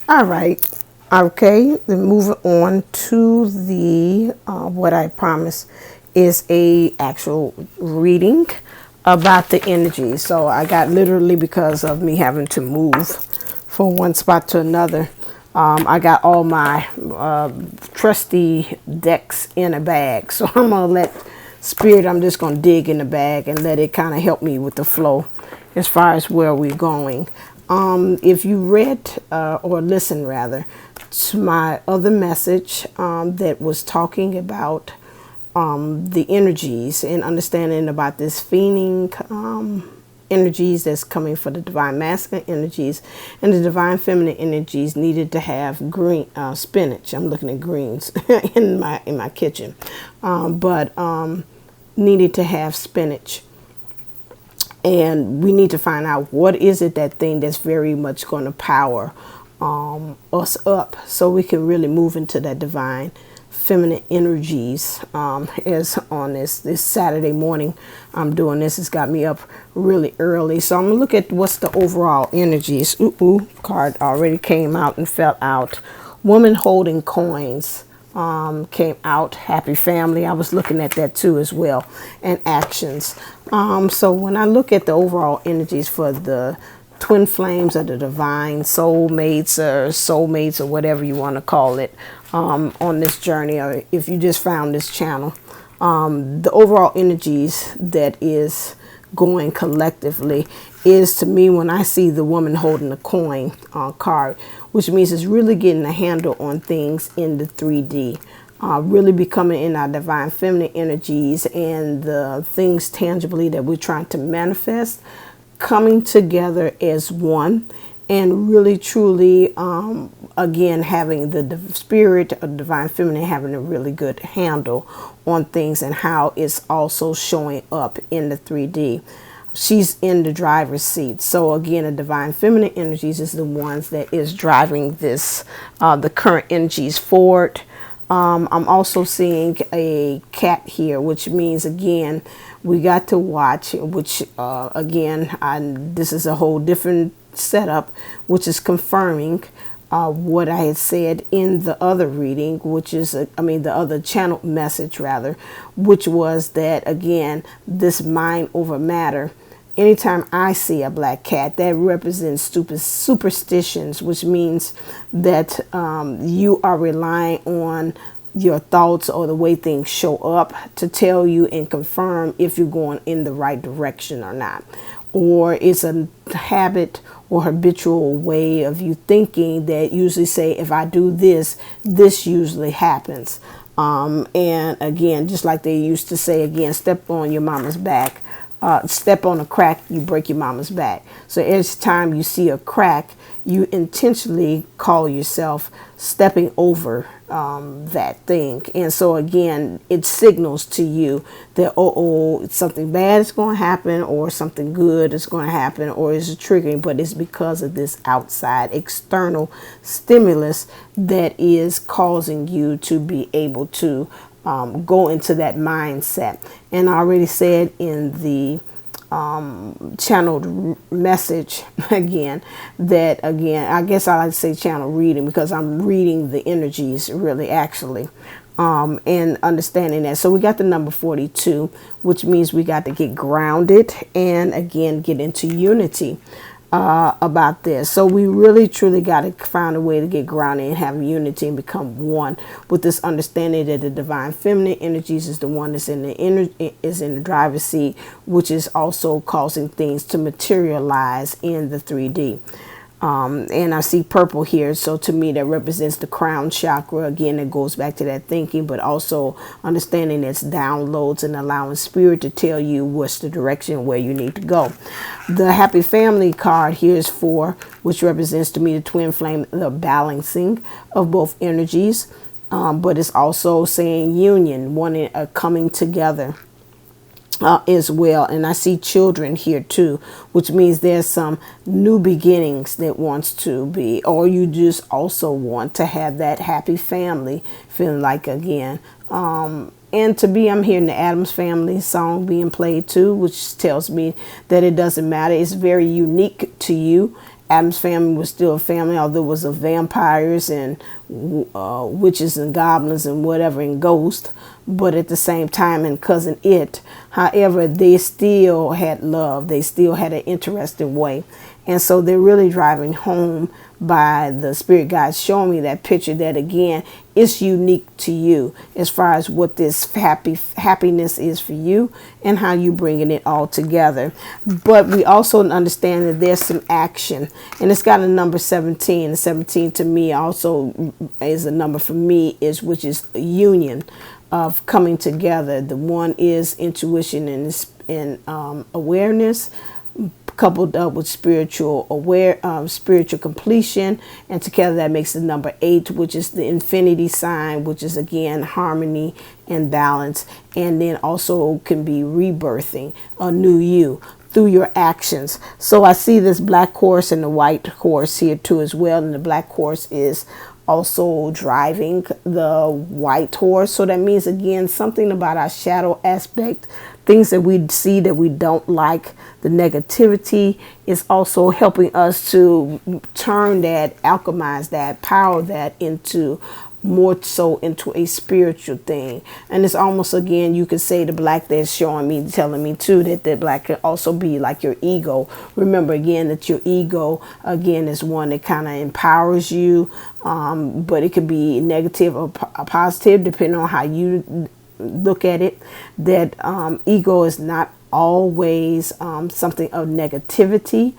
All right. Okay, then moving on to the what I promised is a actual reading about the energy. So I got literally, because of me having to move from one spot to another, I got all my trusty decks in a bag. So I'm gonna let Spirit, I'm just gonna dig in the bag and let it kind of help me with the flow as far as where we're going. If you read or listened rather to my other message that was talking about the energies and understanding about this Feening energies that's coming for the divine masculine energies, and the divine feminine energies needed to have green spinach. I'm looking at greens in my kitchen, but needed to have spinach. And we need to find out what is it, that thing that's very much going to power us up so we can really move into that divine feminine energies. As on this Saturday morning I'm doing this, it's got me up really early. So I'm going to look at what's the overall energies. Card already came out and fell out. Woman holding coins came out. Happy family, I was looking at that too as well, and actions. So when I look at the overall energies for the twin flames of the divine soulmates or whatever you want to call it, on this journey, or if you just found this channel, the overall energies that is going collectively is, to me, when I see the woman holding the coin card, which means it's really getting a handle on things in the 3D, really becoming in our divine feminine energies and the things tangibly that we're trying to manifest, coming together as one, and really truly again having the spirit of divine feminine having a really good handle on things and how it's also showing up in the 3D. She's in the driver's seat. So again, the divine feminine energies is the ones that is driving this, the current energies forward. I'm also seeing a cat here, which means, again, we got to watch, which again, this is a whole different setup, which is confirming what I had said in the other reading, which is, the other channel message rather, which was that, again, this mind over matter. Anytime I see a black cat, that represents stupid superstitions, which means that you are relying on your thoughts or the way things show up to tell you and confirm if you're going in the right direction or not. Or it's a habit or habitual way of you thinking that usually say, if I do this, this usually happens. And again, just like they used to say, again, step on your mama's back. Step on a crack, you break your mama's back. So every time you see a crack, you intentionally call yourself stepping over that thing. And so again, it signals to you that, something bad is going to happen, or something good is going to happen, or it's triggering, but it's because of this outside external stimulus that is causing you to be able to go into that mindset. And I already said in the channeled message again, that again, I guess I like to say channel reading because I'm reading the energies really actually, and understanding that. So we got the number 42, which means we got to get grounded and again get into unity about this. So we really truly got to find a way to get grounded and have unity and become one, with this understanding that the divine feminine energies is the one that's in the driver's seat, which is also causing things to materialize in the 3D. And I see purple here, so to me that represents the crown chakra. Again, it goes back to that thinking, but also understanding its downloads and allowing spirit to tell you what's the direction where you need to go. The happy family card here is 4, which represents to me the twin flame, the balancing of both energies, but it's also saying union, wanting a coming together as well. And I see children here too, which means there's some new beginnings that wants to be, or you just also want to have that happy family feeling like again. And to be, I'm hearing the Addams Family song being played too, which tells me that it doesn't matter. It's very unique to you Adam's family was still a family, although it was of vampires and witches and goblins and whatever and ghosts. But at the same time, in Cousin It, however, they still had love. They still had an interesting way. And so they're really driving home by the spirit guide showing me that picture that, again, it's unique to you as far as what this happiness is for you and how you bringing it all together. But we also understand that there's some action, and it's got a number 17. And 17 to me also is a number for me, which is a union of coming together. The one is intuition and awareness, coupled up with spiritual completion, and together that makes the number 8, which is the infinity sign, which is again harmony and balance, and then also can be rebirthing a new you through your actions. So I see this black horse and the white horse here too as well, and the black horse is also driving the white horse. So that means, again, something about our shadow aspect, things that we see that we don't like, the negativity is also helping us to turn that, alchemize that, power that into more so into a spiritual thing. And it's almost, again, you could say the black that's showing me, telling me too, that the black can also be like your ego. Remember, again, that your ego, again, is one that kind of empowers you, but it could be negative or positive depending on how you look at it. That ego is not always something of negativity.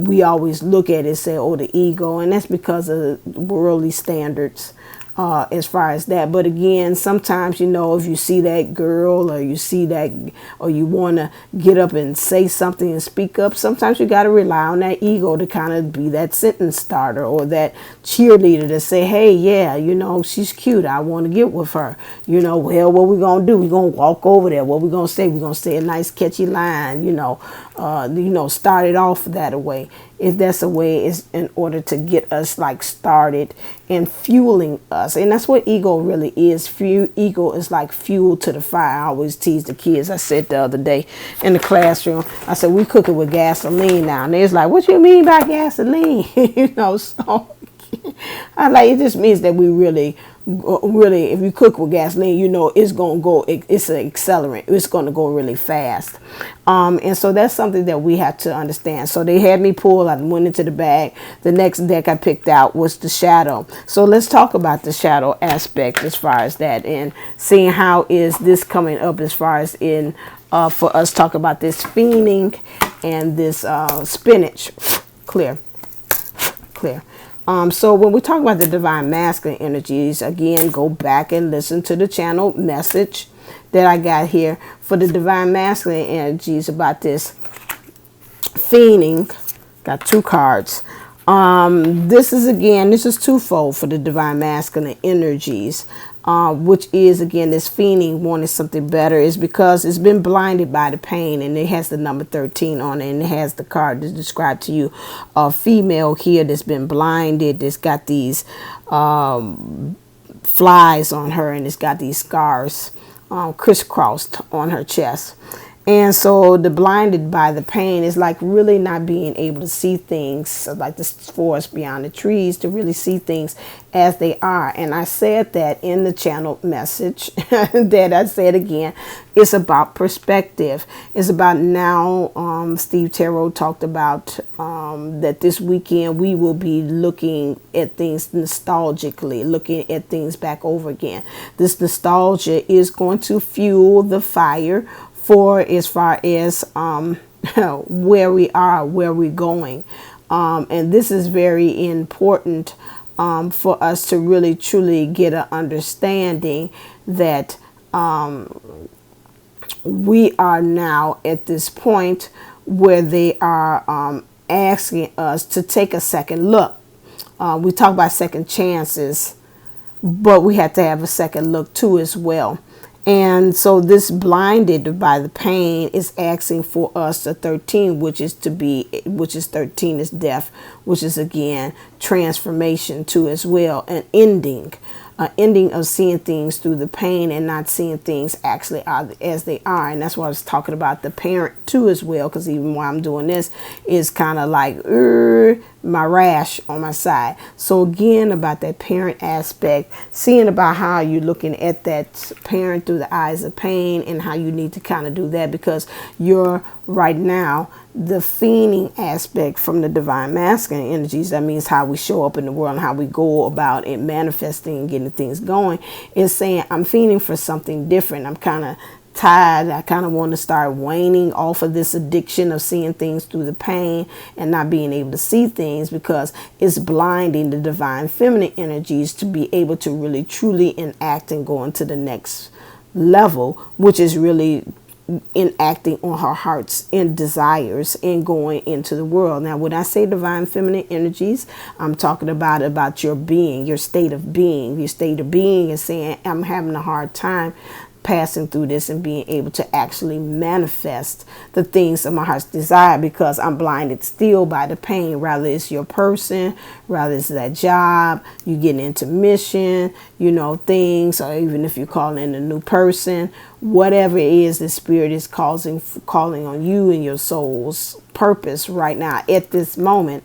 We always look at it and say, oh, the ego, and that's because of worldly standards. As far as that. But again, sometimes, if you see that girl or you see that, or you want to get up and say something and speak up, sometimes you got to rely on that ego to kind of be that sentence starter or that cheerleader to say, hey, yeah, she's cute. I want to get with her. Well, what we going to do? We're going to walk over there. What we going to say? We're going to say a nice catchy line, start it off that way. If that's a way, is in order to get us like started and fueling us. And that's what ego really is. Ego is like fuel to the fire. I always tease the kids. I said the other day in the classroom, I said, we cook it with gasoline now. And they was like, what you mean by gasoline? So it just means that we really, if you cook with gasoline, it's going to go, it's an accelerant. It's going to go really fast. And so that's something that we have to understand. So they had me pull, I went into the bag. The next deck I picked out was the shadow. So let's talk about the shadow aspect as far as that, and seeing how is this coming up as far as in, for us talk about this Feening and this Spinach. Clear. So when we talk about the divine masculine energies, again, go back and listen to the channel message that I got here for the divine masculine energies about this Feening. Got 2 cards. This is twofold for the divine masculine energies, which is, again, this Feening wanting something better, is because it's been blinded by the pain, and it has the number 13 on it, and it has the card to describe to you a female here that's been blinded, that's got these flies on her, and it's got these scars crisscrossed on her chest. And so the blinded by the pain is like really not being able to see things, like this forest beyond the trees, to really see things as they are. And I said that in the channel message that I said again, it's about perspective. It's about now, Steve Tarot talked about that this weekend we will be looking at things nostalgically, looking at things back over again. This nostalgia is going to fuel the fire for as far as where we are, where we're going. And this is very important for us to really truly get an understanding that we are now at this point where they are asking us to take a second look. We talk about second chances, but we have to have a second look too as well. And so this blinded by the pain is asking for us the 13, which is 13 is death, which is again transformation too as well, an ending of seeing things through the pain and not seeing things actually are as they are. And that's why I was talking about the parent too as well, because even while I'm doing this is kind of like my rash on my side. So again, about that parent aspect, seeing about how you're looking at that parent through the eyes of pain, and how you need to kind of do that, because you're right now the Feening aspect from the divine masculine energies. That means how we show up in the world and how we go about it, manifesting and getting things going, is saying I'm Feening for something different. I'm kind of tired. I kind of want to start waning off of this addiction of seeing things through the pain and not being able to see things, because it's blinding the divine feminine energies to be able to really truly enact and go into the next level, which is really enacting on her heart's and desires and going into the world. Now, when I say divine feminine energies, I'm talking about your being, your state of being. Your state of being is saying, I'm having a hard time passing through this and being able to actually manifest the things of my heart's desire, because I'm blinded still by the pain. Rather it's your person, rather it's that job, you getting into mission, things, or even if you're calling in a new person, whatever it is, the spirit is calling on you and your soul's purpose right now at this moment,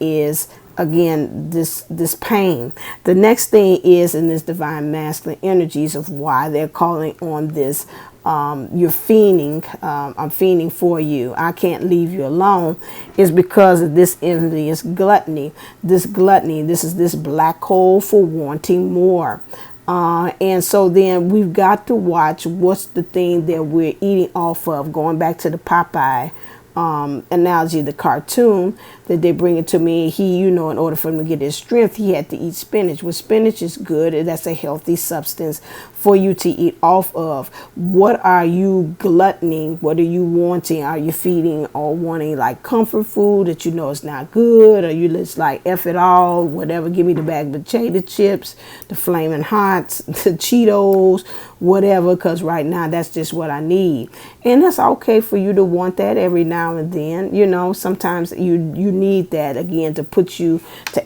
is this pain. The next thing is in this divine masculine energies of why they're calling on this, you're Feening, I'm Feening for you, I can't leave you alone, is because of this envious gluttony. This is this black hole for wanting more. And so then we've got to watch what's the thing that we're eating off of, going back to the Popeye analogy, the cartoon that they bring it to me. He, in order for him to get his strength, he had to eat spinach. Well, spinach is good. That's a healthy substance for you to eat off of. What are you gluttoning? What are you wanting? Are you feeding or wanting like comfort food that is not good? Or you just like F it all, whatever, give me the bag of potato chips, the Flaming Hots, the Cheetos, whatever, because right now that's just what I need. And that's okay for you to want that every now and then. Sometimes you need that again to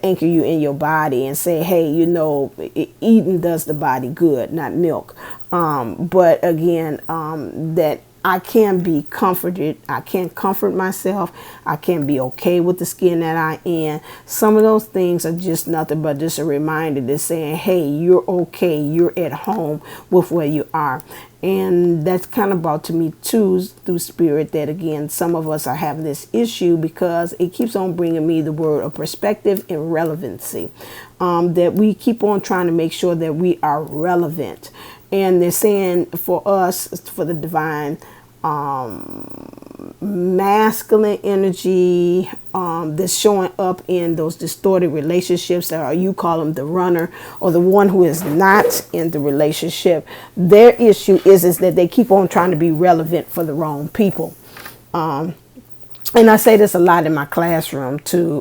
anchor you in your body and say, hey, eating does the body good, not milk. But again, that I can be comforted. I can comfort myself. I can be okay with the skin that I am. Some of those things are just nothing but just a reminder that's saying, hey, you're okay. You're at home with where you are. And that's kind of brought to me too through spirit that again, some of us are having this issue because it keeps on bringing me the word of perspective and relevancy. That we keep on trying to make sure that we are relevant. And they're saying for us, for the divine masculine energy that's showing up in those distorted relationships that you call them the runner or the one who is not in the relationship. Their issue is that they keep on trying to be relevant for the wrong people. And I say this a lot in my classroom to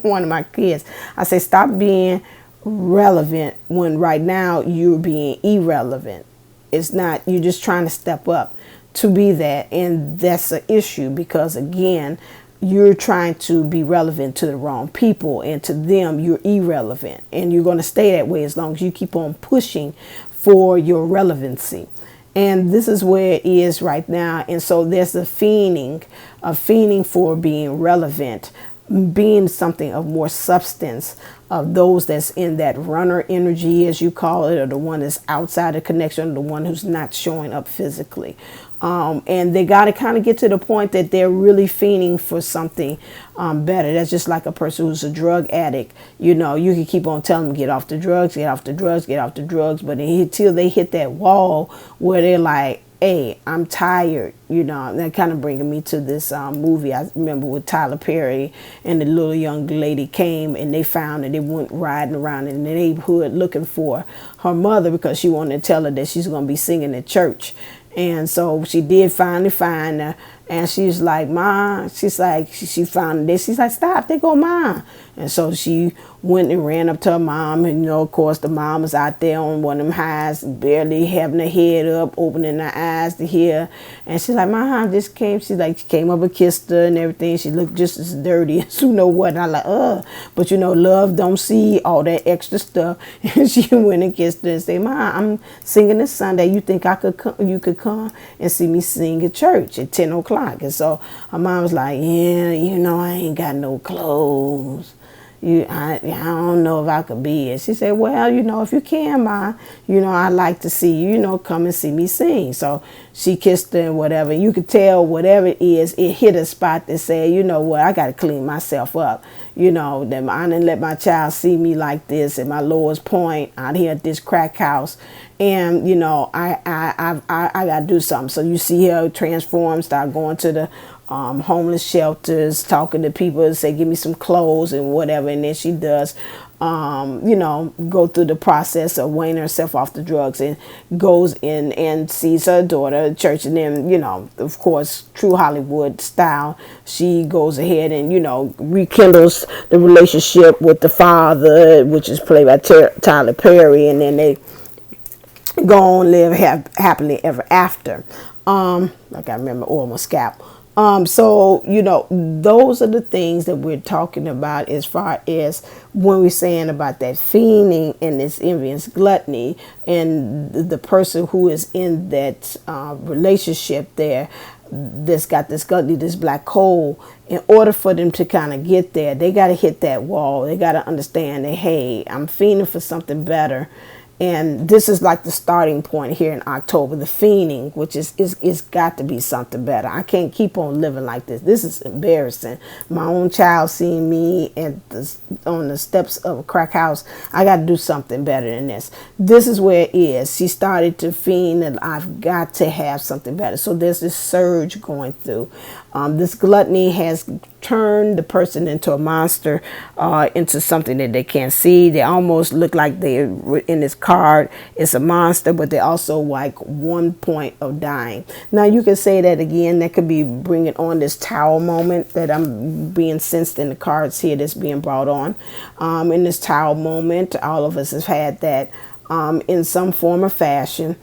one of my kids. I say, stop being relevant when right now you're being irrelevant. It's not, you're just trying to step up to be that. And that's an issue because again, you're trying to be relevant to the wrong people, and to them you're irrelevant, and you're going to stay that way as long as you keep on pushing for your relevancy. And this is where it is right now. And so there's a Feening for being relevant, being something of more substance, of those that's in that runner energy, as you call it, or the one that's outside the connection, or the one who's not showing up physically. And they got to kind of get to the point that they're really fiending for something better. That's just like a person who's a drug addict. You can keep on telling them, get off the drugs, get off the drugs, get off the drugs. But until they hit that wall where they're like, hey, I'm tired, that kind of bringing me to this movie I remember with Tyler Perry, and the little young lady came and they found that they went riding around in the neighborhood looking for her mother because she wanted to tell her that she's going to be singing at church. And so she did finally find her, and she's like, Ma, she's like, she found this. She's like, stop, they go, Ma. And so she went and ran up to her mom. And, of course, the mom was out there on one of them highs, barely having her head up, opening her eyes to hear. And she's like, Ma, just came. She came up and kissed her and everything. She looked just as dirty as you know what. And I'm like, but love don't see all that extra stuff. And she went and kissed her and said, Ma, I'm singing this Sunday. You think you could come and see me sing at church at 10 o'clock? o'clock. And so her mom was like, yeah, I ain't got no clothes. I don't know if I could be it. She said, well, if you can, Ma, I'd like to see you, come and see me sing. So she kissed her and whatever. You could tell whatever it is, it hit a spot that said, I got to clean myself up. That I didn't let my child see me like this at my lowest point out here at this crack house. And, I got to do something. So you see her transform, start going to the homeless shelters, talking to people and say, give me some clothes and whatever. And then she does, go through the process of weaning herself off the drugs and goes in and sees her daughter at church. And then, of course, true Hollywood style, she goes ahead and, rekindles the relationship with the father, which is played by Tyler Perry. And then they go on, live happily ever after. Like I remember, my scalp. So, those are the things that we're talking about as far as when we're saying about that fiending and this envious gluttony and the person who is in that relationship there that's got this gluttony, this black hole. In order for them to kind of get there, they got to hit that wall. They got to understand that, hey, I'm fiending for something better. And this is like the starting point here in October, the fiending, which is got to be something better. I can't keep on living like this. This is embarrassing. My own child seeing me on the steps of a crack house. I got to do something better than this. This is where it is. She started to fiend that I've got to have something better. So there's this surge going through. This gluttony has turned the person into a monster, into something that they can't see. They almost look like they're in this card. It's a monster, but they're also like one point of dying. Now you can say that again. That could be bringing on this tower moment that I'm being sensed in the cards here that's being brought on. In this tower moment, all of us have had that in some form or fashion.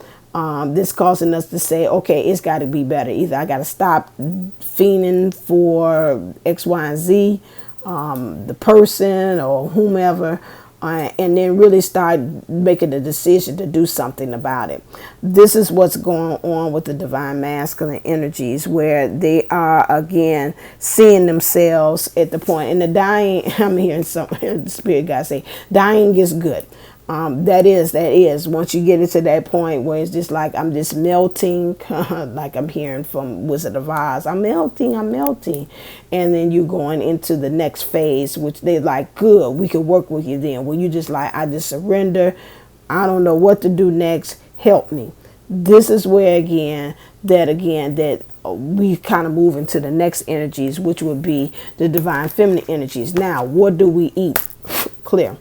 This causing us to say, okay, it's got to be better. Either I got to stop fiending for X, Y, and Z, the person or whomever, and then really start making the decision to do something about it. This is what's going on with the divine masculine energies, where they are, again, seeing themselves at the point. And the dying, I'm hearing some the spirit guy say, dying is good. That is once you get into that point where it's just like I'm just melting, like I'm hearing from Wizard of Oz, I'm melting, and then you going into the next phase, which they like, good, we can work with you then. When you just like, I just surrender, I don't know what to do next, help me. This is where again that we kind of move into the next energies, which would be the divine feminine energies. Now, what do we eat? Clear.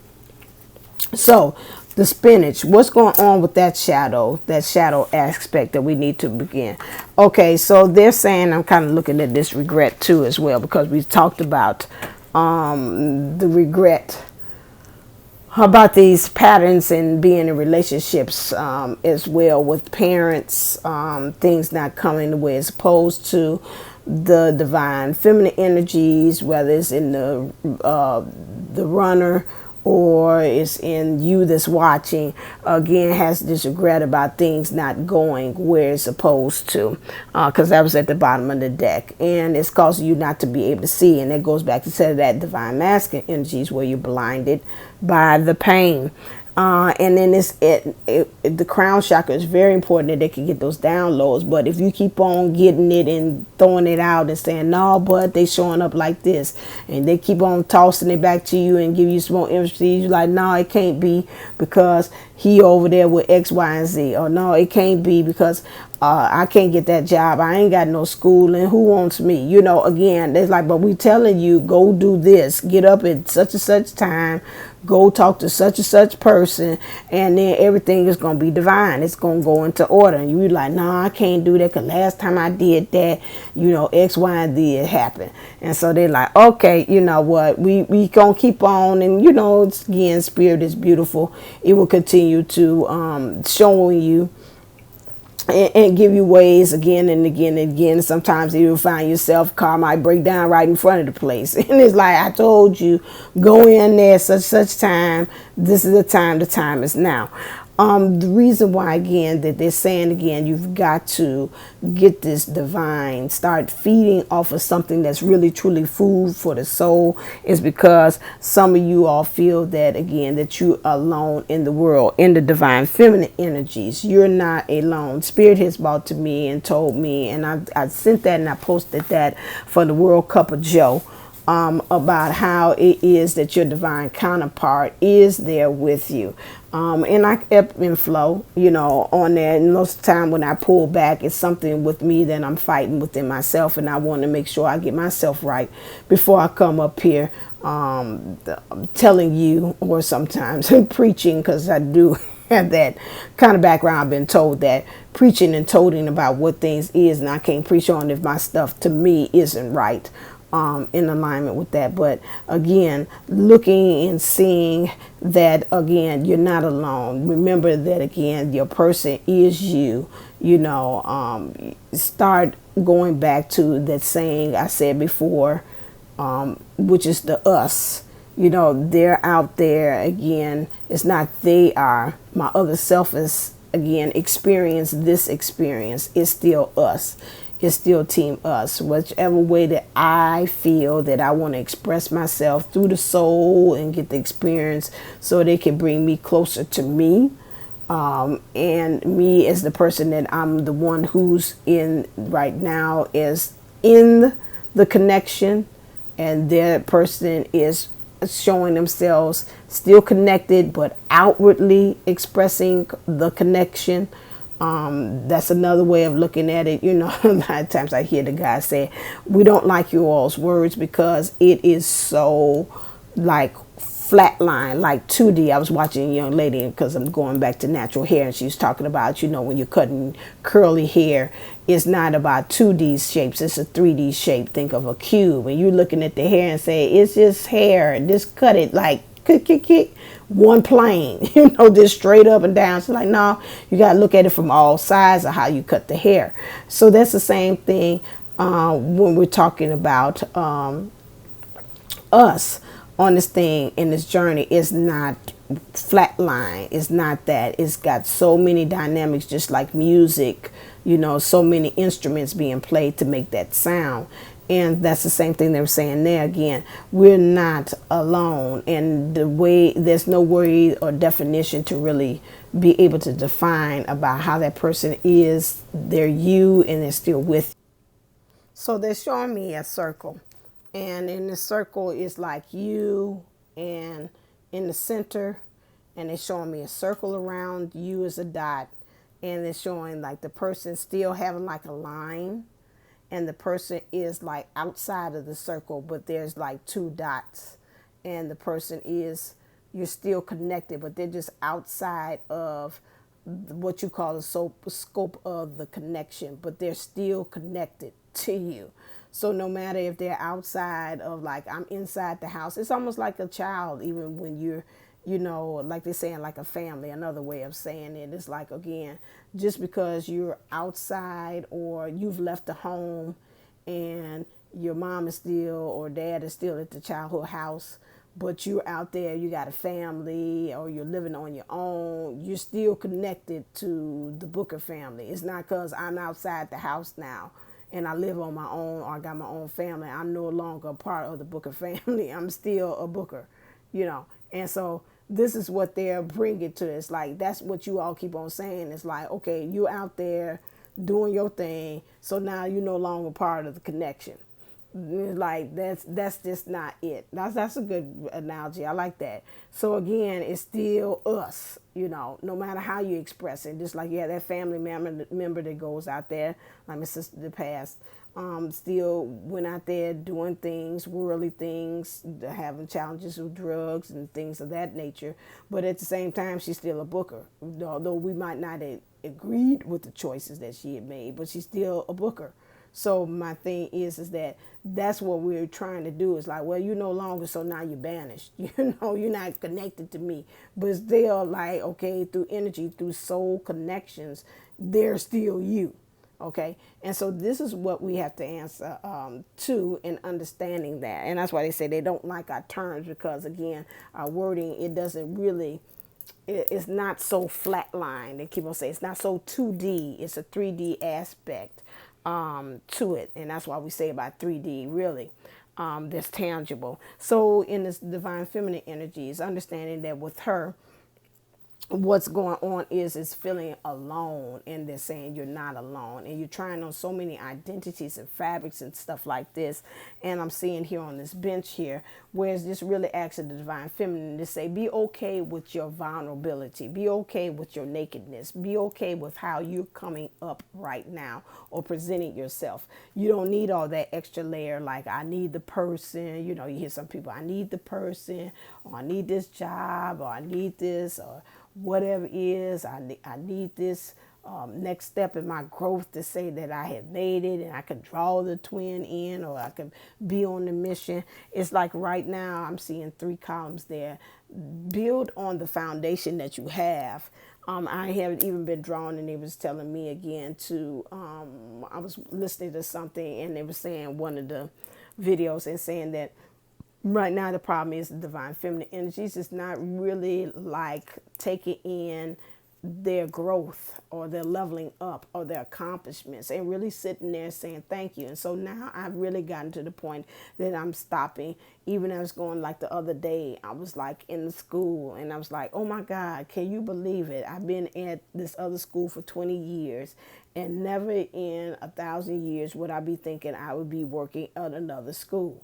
So the spinach, what's going on with that shadow aspect that we need to begin? Okay, so they're saying, I'm kind of looking at this regret too as well, because we talked about the regret about these patterns and being in relationships as well with parents, things not coming the way it's supposed to. The divine feminine energies, whether it's in the runner or it's in you that's watching, again, has this regret about things not going where it's supposed to, because that was at the bottom of the deck, and it's causing you not to be able to see. And it goes back to that divine masculine energies where you're blinded by the pain. And then the crown chakra is very important that they can get those downloads. But if you keep on getting it and throwing it out and saying, no, but they showing up like this, and they keep on tossing it back to you and give you some more emphasis, you're like, no, it can't be because he over there with X, Y, and Z. Or no, it can't be because I can't get that job. I ain't got no schooling. Who wants me? Again, it's like, but we telling you, go do this. Get up at such and such time. Go talk to such and such person, and then everything is going to be divine. It's going to go into order. And you're like, no, I can't do that because last time I did that, X, Y, and Z happened. And so they're like, okay, you know what? We going to keep on. And, again, spirit is beautiful. It will continue to showing you and give you ways again and again and again. Sometimes you will find yourself, car might break down right in front of the place. And it's like, I told you, go in there such time. This is the time is now. The reason why, again, that they're saying, again, you've got to get this divine, start feeding off of something that's really truly food for the soul, is because some of you all feel that, again, that you're alone in the world, in the divine feminine energies. You're not alone. Spirit has brought to me and told me, and I sent that and I posted that for the World Cup of Joe. About how it is that your divine counterpart is there with you. And I ebb and flow, on there. And most of the time when I pull back, it's something with me that I'm fighting within myself. And I want to make sure I get myself right before I come up here telling you, or sometimes preaching, because I do have that kind of background. I've been told that preaching and toting about what things is, and I can't preach on if my stuff to me isn't right. In alignment with that. But again, looking and seeing that, again, you're not alone. Remember that, again, your person is you. Start going back to that saying I said before, which is the us. They're out there. Again, it's not they are. My other self is, again, experience this experience. It's still us. It's still team us. Whichever way that I feel that I want to express myself through the soul and get the experience, so they can bring me closer to me, and me as the person that I'm the one who's in right now is in the connection, and their person is showing themselves still connected but outwardly expressing the connection. That's another way of looking at it. A lot of times I hear the guy say, we don't like you all's words because it is so like flatline, like 2D. I was watching a young lady, because I'm going back to natural hair, and she's talking about, when you're cutting curly hair, it's not about 2D shapes, it's a 3D shape. Think of a cube, and you're looking at the hair and say, it's just hair, just cut it like kick, one plane, just straight up and down. So like, no, you got to look at it from all sides of how you cut the hair. So that's the same thing when we're talking about us on this thing, in this journey. Is not flat line. It's not that. It's got so many dynamics, just like music, so many instruments being played to make that sound. And that's the same thing they were saying there. Again, we're not alone. And the way, there's no word or definition to really be able to define about how that person is. They're you, and they're still with you. So they're showing me a circle. And in the circle is like you, and in the center, and they're showing me a circle around you as a dot. And they're showing like the person still having like a line, and the person is like outside of the circle, but there's like 2 dots, and the person is, you're still connected, but they're just outside of what you call the scope of the connection, but they're still connected to you. So no matter if they're outside of, like, I'm inside the house, it's almost like a child, even when you're, like they're saying, like a family. Another way of saying it is like, again, just because you're outside or you've left the home and your mom is still, or dad is still at the childhood house, but you're out there, you got a family, or you're living on your own, you're still connected to the Booker family. It's not because I'm outside the house now and I live on my own, or I got my own family, I'm no longer a part of the Booker family. I'm still a Booker, And so this is what they're bringing to us. Like, that's what you all keep on saying. It's like, okay, you're out there doing your thing, so now you're no longer part of the connection. Like, that's just not it. That's a good analogy. I like that. So again, it's still us, no matter how you express it. Just like you have that family member that goes out there, like my sister that passed, still went out there doing things, worldly things, having challenges with drugs and things of that nature. But at the same time, she's still a Booker. Although we might not have agreed with the choices that she had made, but she's still a Booker. So my thing is that that's what we're trying to do. Is like, well, you're no longer, so now you're banished. You're not connected to me. But still, like, okay, through energy, through soul connections, they're still you. Okay, and so this is what we have to answer to in understanding that. And that's why they say they don't like our terms, because, again, our wording, it doesn't really it's not so flatline. They keep on saying it's not so 2D. It's a 3D aspect to it, and that's why we say about 3D really. That's tangible. So in this divine feminine energy, is understanding that with her, what's going on is feeling alone, and they're saying you're not alone, and you're trying on so many identities and fabrics and stuff like this. And I'm seeing here on this bench here where it's just really asking the divine feminine to say, be okay with your vulnerability, be okay with your nakedness, be okay with how you're coming up right now or presenting yourself. You don't need all that extra layer like I need the person. You hear some people, I need the person, or I need this job, or I need this, or whatever it is, I need this next step in my growth to say that I have made it and I could draw the twin in, or I could be on the mission. It's like right now I'm seeing 3 columns there. Build on the foundation that you have. I haven't even been drawn, and they was telling me again to, I was listening to something and they were saying one of the videos and saying that right now the problem is the divine feminine energies is not really like taking in their growth or their leveling up or their accomplishments and really sitting there saying thank you. And so now I've really gotten to the point that I'm stopping. Even I was going, like the other day, I was like in the school and I was like, oh my God, can you believe it? I've been at this other school for 20 years and never in 1,000 years would I be thinking I would be working at another school.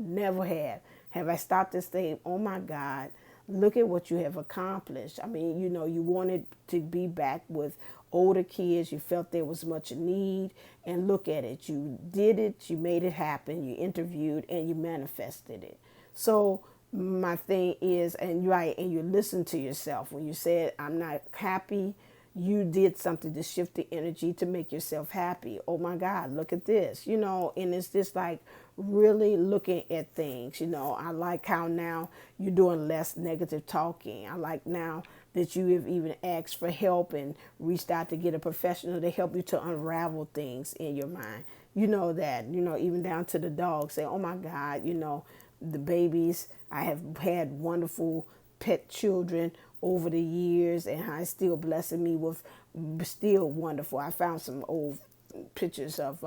Never have I stopped to say, oh my God, look at what you have accomplished. I mean, you wanted to be back with older kids. You felt there was much need, and look at it. You did it. You made it happen. You interviewed and you manifested it. So my thing is, and you listen to yourself when you said, I'm not happy. You did something to shift the energy to make yourself happy. Oh my God, look at this, and it's just like really looking at things. I like how now you're doing less negative talking. I like now that you have even asked for help and reached out to get a professional to help you to unravel things in your mind. That, even down to the dog, say, oh my God, the babies, I have had wonderful pet children over the years, and how it's still blessing me with still wonderful. I found some old pictures of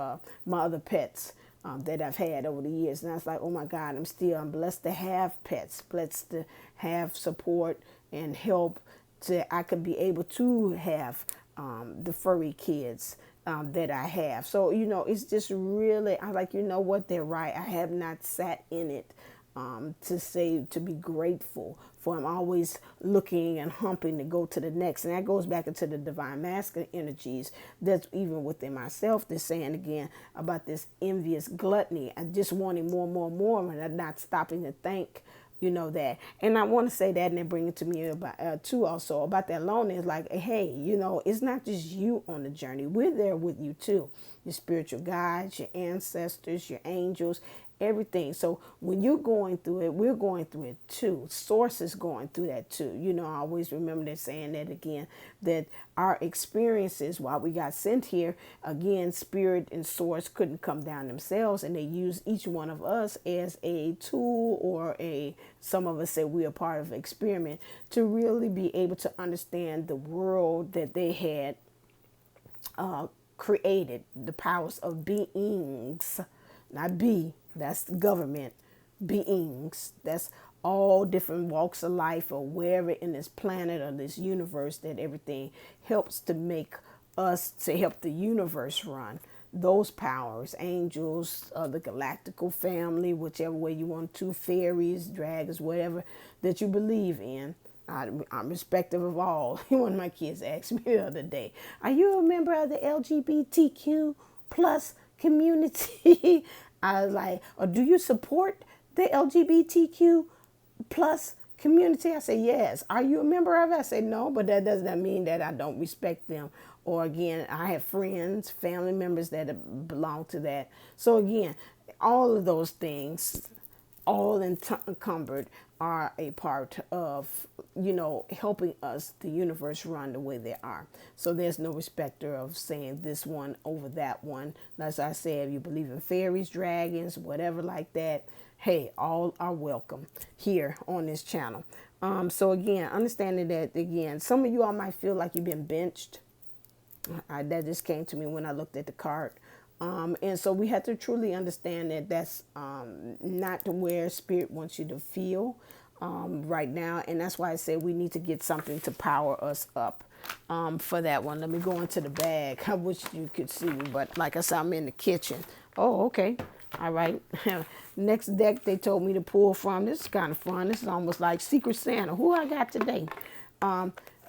my other pets that I've had over the years, and I was like, oh my God, I'm blessed to have pets, blessed to have support and help, to I could be able to have the furry kids that I have. So it's just really, I like, what, they're right. I have not sat in it to be grateful for. I'm always looking and humping to go to the next. And that goes back into the divine masculine energies that's even within myself. They're saying again about this envious gluttony. I just wanting more and more and more, and I'm not stopping to think, that. And I want to say that, and then bring it to me about too also about that loneliness. Like, hey, it's not just you on the journey. We're there with you too. Your spiritual guides, your ancestors, your angels, everything. So when you're going through it, we're going through it too. Source is going through that too. I always remember that, saying that again, that our experiences while we got sent here, again, spirit and source couldn't come down themselves, and they use each one of us as a tool, or some of us say we are part of an experiment to really be able to understand the world that they had created, the powers of beings, not be, that's the government, beings, that's all different walks of life, or wherever in this planet or this universe, that everything helps to make us, to help the universe run. Those powers, angels, the galactical family, whichever way you want to, fairies, dragons, whatever that you believe in. I'm respectful of all. One of my kids asked me the other day, are you a member of the LGBTQ plus community? I was like, or do you support the LGBTQ plus community? I said, yes. Are you a member of it? I said, no, but that does not mean that I don't respect them. Or again, I have friends, family members that belong to that. So again, all of those things, all encumbered, are a part of, helping us, the universe, run the way they are. So there's no respecter of saying this one over that one. As I said, if you believe in fairies, dragons, whatever like that, hey, all are welcome here on this channel. So again, understanding that again, some of you all might feel like you've been benched. That just came to me when I looked at the card. And so we have to truly understand that that's not where spirit wants you to feel right now. And that's why I say we need to get something to power us up for that one. Let me go into the bag. I wish you could see me, but like I said, I'm in the kitchen. Oh, okay. All right. Next deck they told me to pull from. This is kind of fun. This is almost like Secret Santa. Who I got today?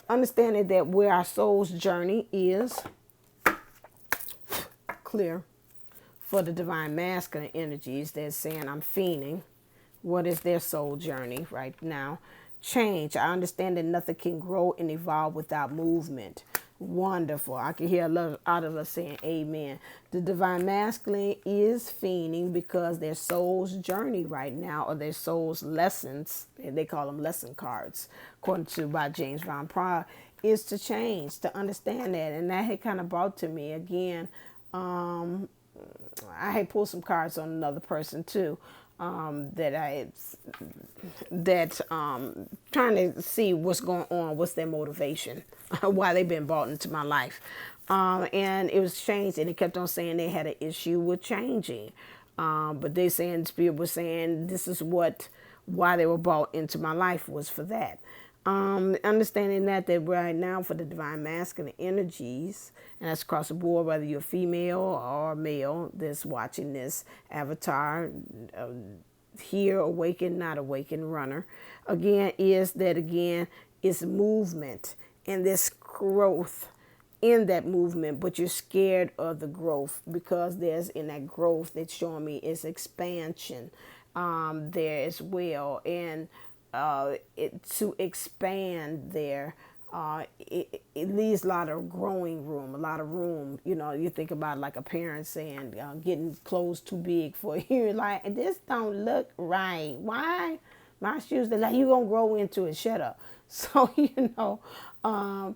Understanding that where our soul's journey is clear for the divine masculine energies. They're saying I'm feening. What is their soul journey right now? Change. I understand that nothing can grow and evolve without movement. Wonderful. I can hear a lot out of us saying amen. The divine masculine is feening because their soul's journey right now, or their soul's lessons, they call them lesson cards, according to by James Van Praagh, is to change, to understand that. And that had kind of brought to me again, I had pulled some cards on another person too, trying to see what's going on, what's their motivation, why they've been brought into my life. And it was changed, and it kept on saying they had an issue with changing. But they saying, the spirit was saying this is why they were brought into my life was for that. Understanding that right now for the divine masculine energies, and that's across the board, whether you're female or male that's watching this avatar, here, awakened, not awakened runner, again, is movement and this growth in that movement, but you're scared of the growth because there's in that growth that's showing me is expansion there as well. And to expand there, it leaves a lot of growing room, a lot of room. You know, you think about like a parent saying, getting clothes too big for you. Like, this don't look right. Why? My shoes, they're like, you going to grow into it. Shut up. So, you know, and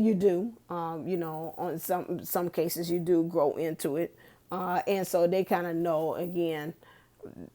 you do, you know, on some cases you do grow into it. And so they kind of know, again,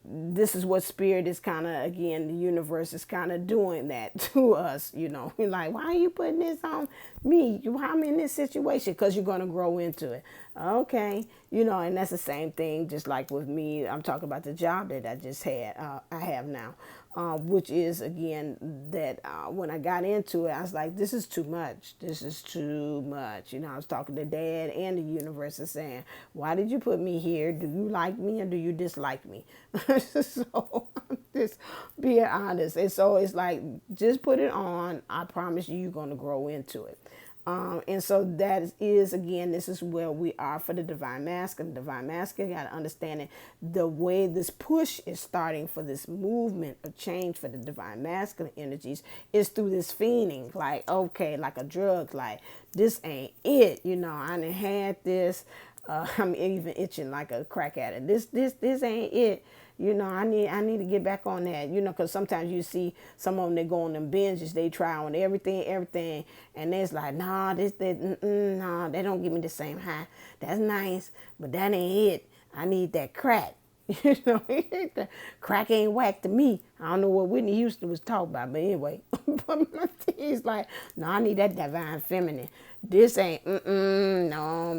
this is what spirit is kind of, again, the universe is kind of doing that to us, you know. You're like, why are you putting this on me? Why I'm in this situation? Because you're going to grow into it. Okay. You know, and that's the same thing, just like with me. I'm talking about the job that I just had, I have now, which is, again, that when I got into it, I was like, this is too much. This is too much. You know, I was talking to Dad and the universe and saying, why did you put me here? Do you like me or do you dislike me? So just being honest. And so it's like, just put it on. I promise you're going to grow into it. And so that is, again, this is where we are for the divine masculine. Divine masculine, got to understand it. The way this push is starting for this movement of change for the divine masculine energies is through this feening. Like, okay, like a drug, like this ain't it. You know, I done had this. I'm even itching like a crack addict. This ain't it. You know, I need to get back on that. You know, because sometimes you see some of them, they go on them binges, they try on everything, and it's like, nah, nah, they don't give me the same high. That's nice, but that ain't it. I need that crack. You know, the crack ain't whack to me. I don't know what Whitney Houston was talking about, but anyway. But my thing is like, no, I need that divine feminine. This ain't, no.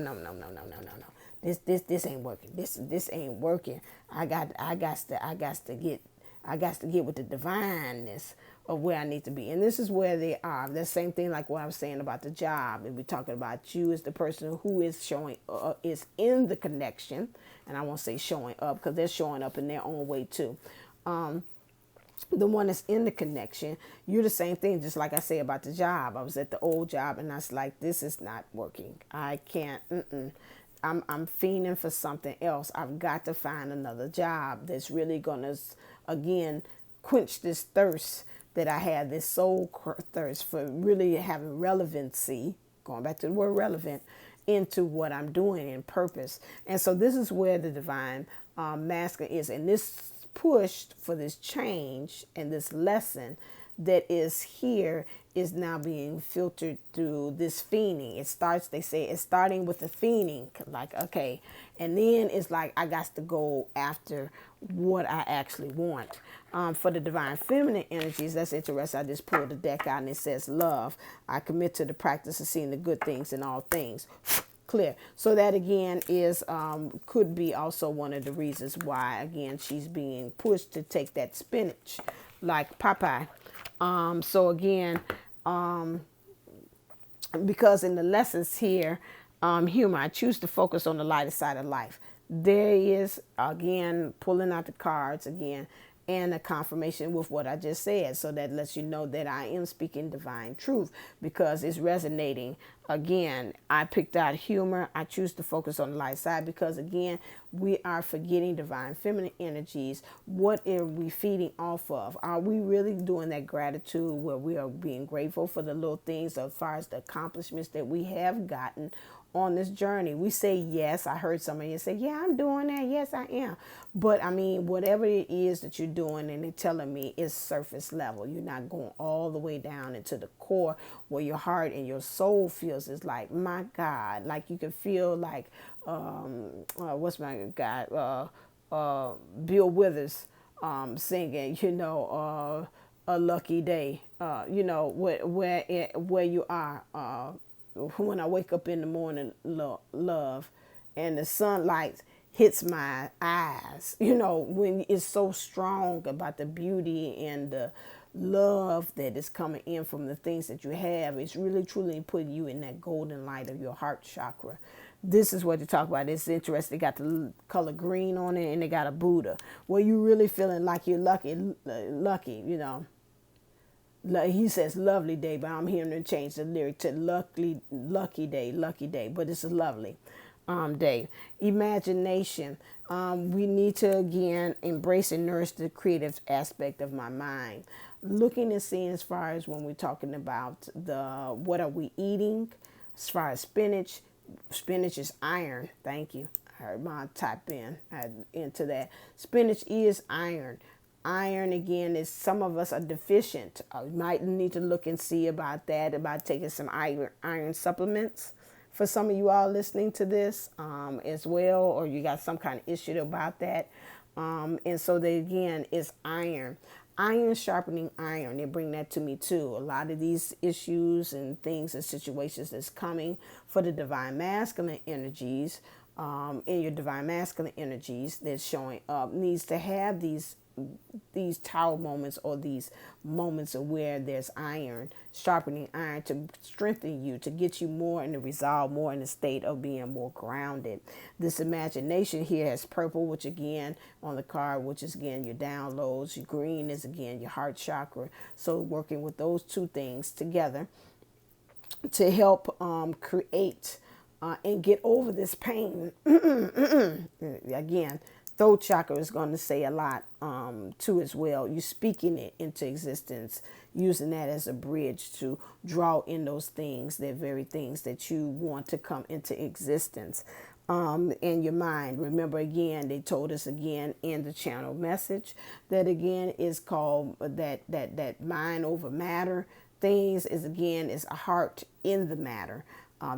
This ain't working. This ain't working. I got to get with the divineness of where I need to be. And this is where they are. The same thing like what I was saying about the job. And we're talking about you as the person who is showing is in the connection. And I won't say showing up because they're showing up in their own way too. The one that's in the connection, you're the same thing, just like I say about the job. I was at the old job and I was like, this is not working. I can't, I'm fiending for something else. I've got to find another job that's really going to, again, quench this thirst that I had, this soul thirst for really having relevancy, going back to the word relevant, into what I'm doing in purpose. And so this is where the divine masculine is. And this pushed for this change and this lesson that is here is now being filtered through this Feening. It starts, they say it's starting with the Feening, like, okay, and then it's like I got to go after what I actually want. For the divine feminine energies, that's interesting. I just pulled the deck out and it says love. I commit to the practice of seeing the good things in all things. Clear. So that again is could be also one of the reasons why again she's being pushed to take that spinach like Popeye. So again, because in the lessons here, humor, I choose to focus on the lighter side of life. There is, again, pulling out the cards again, and a confirmation with what I just said. So that lets you know that I am speaking divine truth because it's resonating. Again, I picked out humor. I choose to focus on the light side because, again, we are forgetting divine feminine energies. What are we feeding off of? Are we really doing that gratitude where we are being grateful for the little things as far as the accomplishments that we have gotten on this journey? We say yes. I heard somebody say, yeah, I'm doing that. Yes, I am. But I mean, whatever it is that you're doing and they're telling me is surface level. You're not going all the way down into the core where your heart and your soul feels. It's like, my God, like you can feel like, what's my God, Bill Withers singing, a lucky day, where you are. When I wake up in the morning, love, and the sunlight hits my eyes, when it's so strong about the beauty and the love that is coming in from the things that you have, it's really truly putting you in that golden light of your heart chakra. This is what you talk about. It's interesting. They got the color green on it and they got a Buddha. Well, you really feeling like you're lucky. He says lovely day, but I'm hearing him change the lyric to lucky day, but it's a lovely day. Imagination. We need to again embrace and nourish the creative aspect of my mind. Looking and seeing as far as when we're talking about what are we eating, as far as spinach. Spinach is iron. Thank you. I heard mine type into that. Spinach is iron. Iron, again, is some of us are deficient. You might need to look and see about that, about taking some iron supplements for some of you all listening to this as well, or you got some kind of issue about that. And so they, again, is iron. Iron sharpening iron. They bring that to me too. A lot of these issues and things and situations that's coming for the divine masculine energies, in your divine masculine energies that's showing up, needs to have these tower moments or these moments of where there's iron, sharpening iron to strengthen you, to get you more in the resolve, more in the state of being more grounded. This imagination here has purple, which again on the card, which is again your downloads. Your green is again your heart chakra. So working with those two things together to help create and get over this pain. Again, throat chakra is going to say a lot too as well. You're speaking it into existence, using that as a bridge to draw in those things, the very things that you want to come into existence in your mind. Remember, again, they told us again in the channel message that again is called that mind over matter. Things is again is a heart in the matter.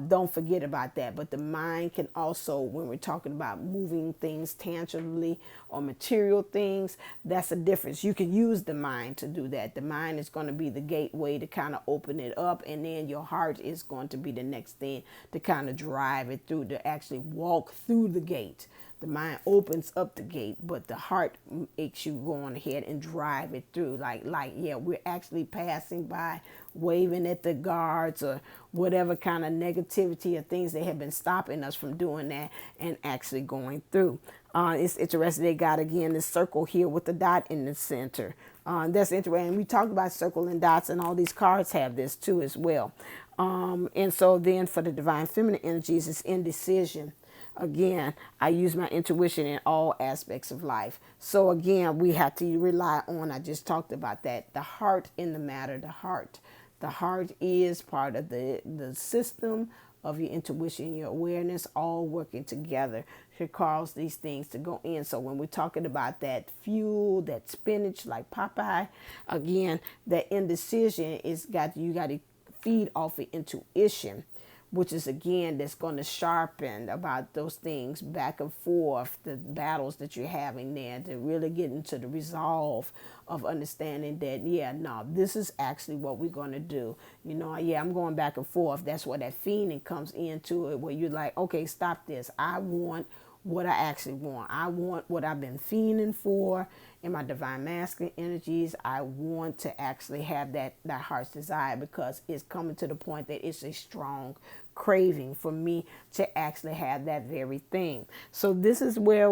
Don't forget about that. But the mind can also, when we're talking about moving things tangibly or material things, that's a difference. You can use the mind to do that. The mind is going to be the gateway to kind of open it up. And then your heart is going to be the next thing to kind of drive it through, to actually walk through the gate. The mind opens up the gate, but the heart makes you go on ahead and drive it through. Like, yeah, we're actually passing by, waving at the guards or whatever kind of negativity or things that have been stopping us from doing that and actually going through. It's interesting. They got, again, this circle here with the dot in the center. That's interesting. We talked about circle and dots, and all these cards have this too as well. And so then for the divine feminine energies, it's indecision. Again, I use my intuition in all aspects of life. So again, we have to rely on, I just talked about that, the heart in the matter, the heart. The heart is part of the system of your intuition, your awareness, all working together, should cause these things to go in. So when we're talking about that fuel, that spinach like Popeye, again, that indecision you got to feed off of intuition, which is again that's going to sharpen about those things back and forth, the battles that you're having there, to really get into the resolve of understanding that, yeah, no, this is actually what we're going to do. Yeah, I'm going back and forth. That's where that Feening comes into it, where you're like, okay, stop this. I want what I actually want. I want what I've been fiending for in my divine masculine energies. I want to actually have that heart's desire, because it's coming to the point that it's a strong craving for me to actually have that very thing. So this is where,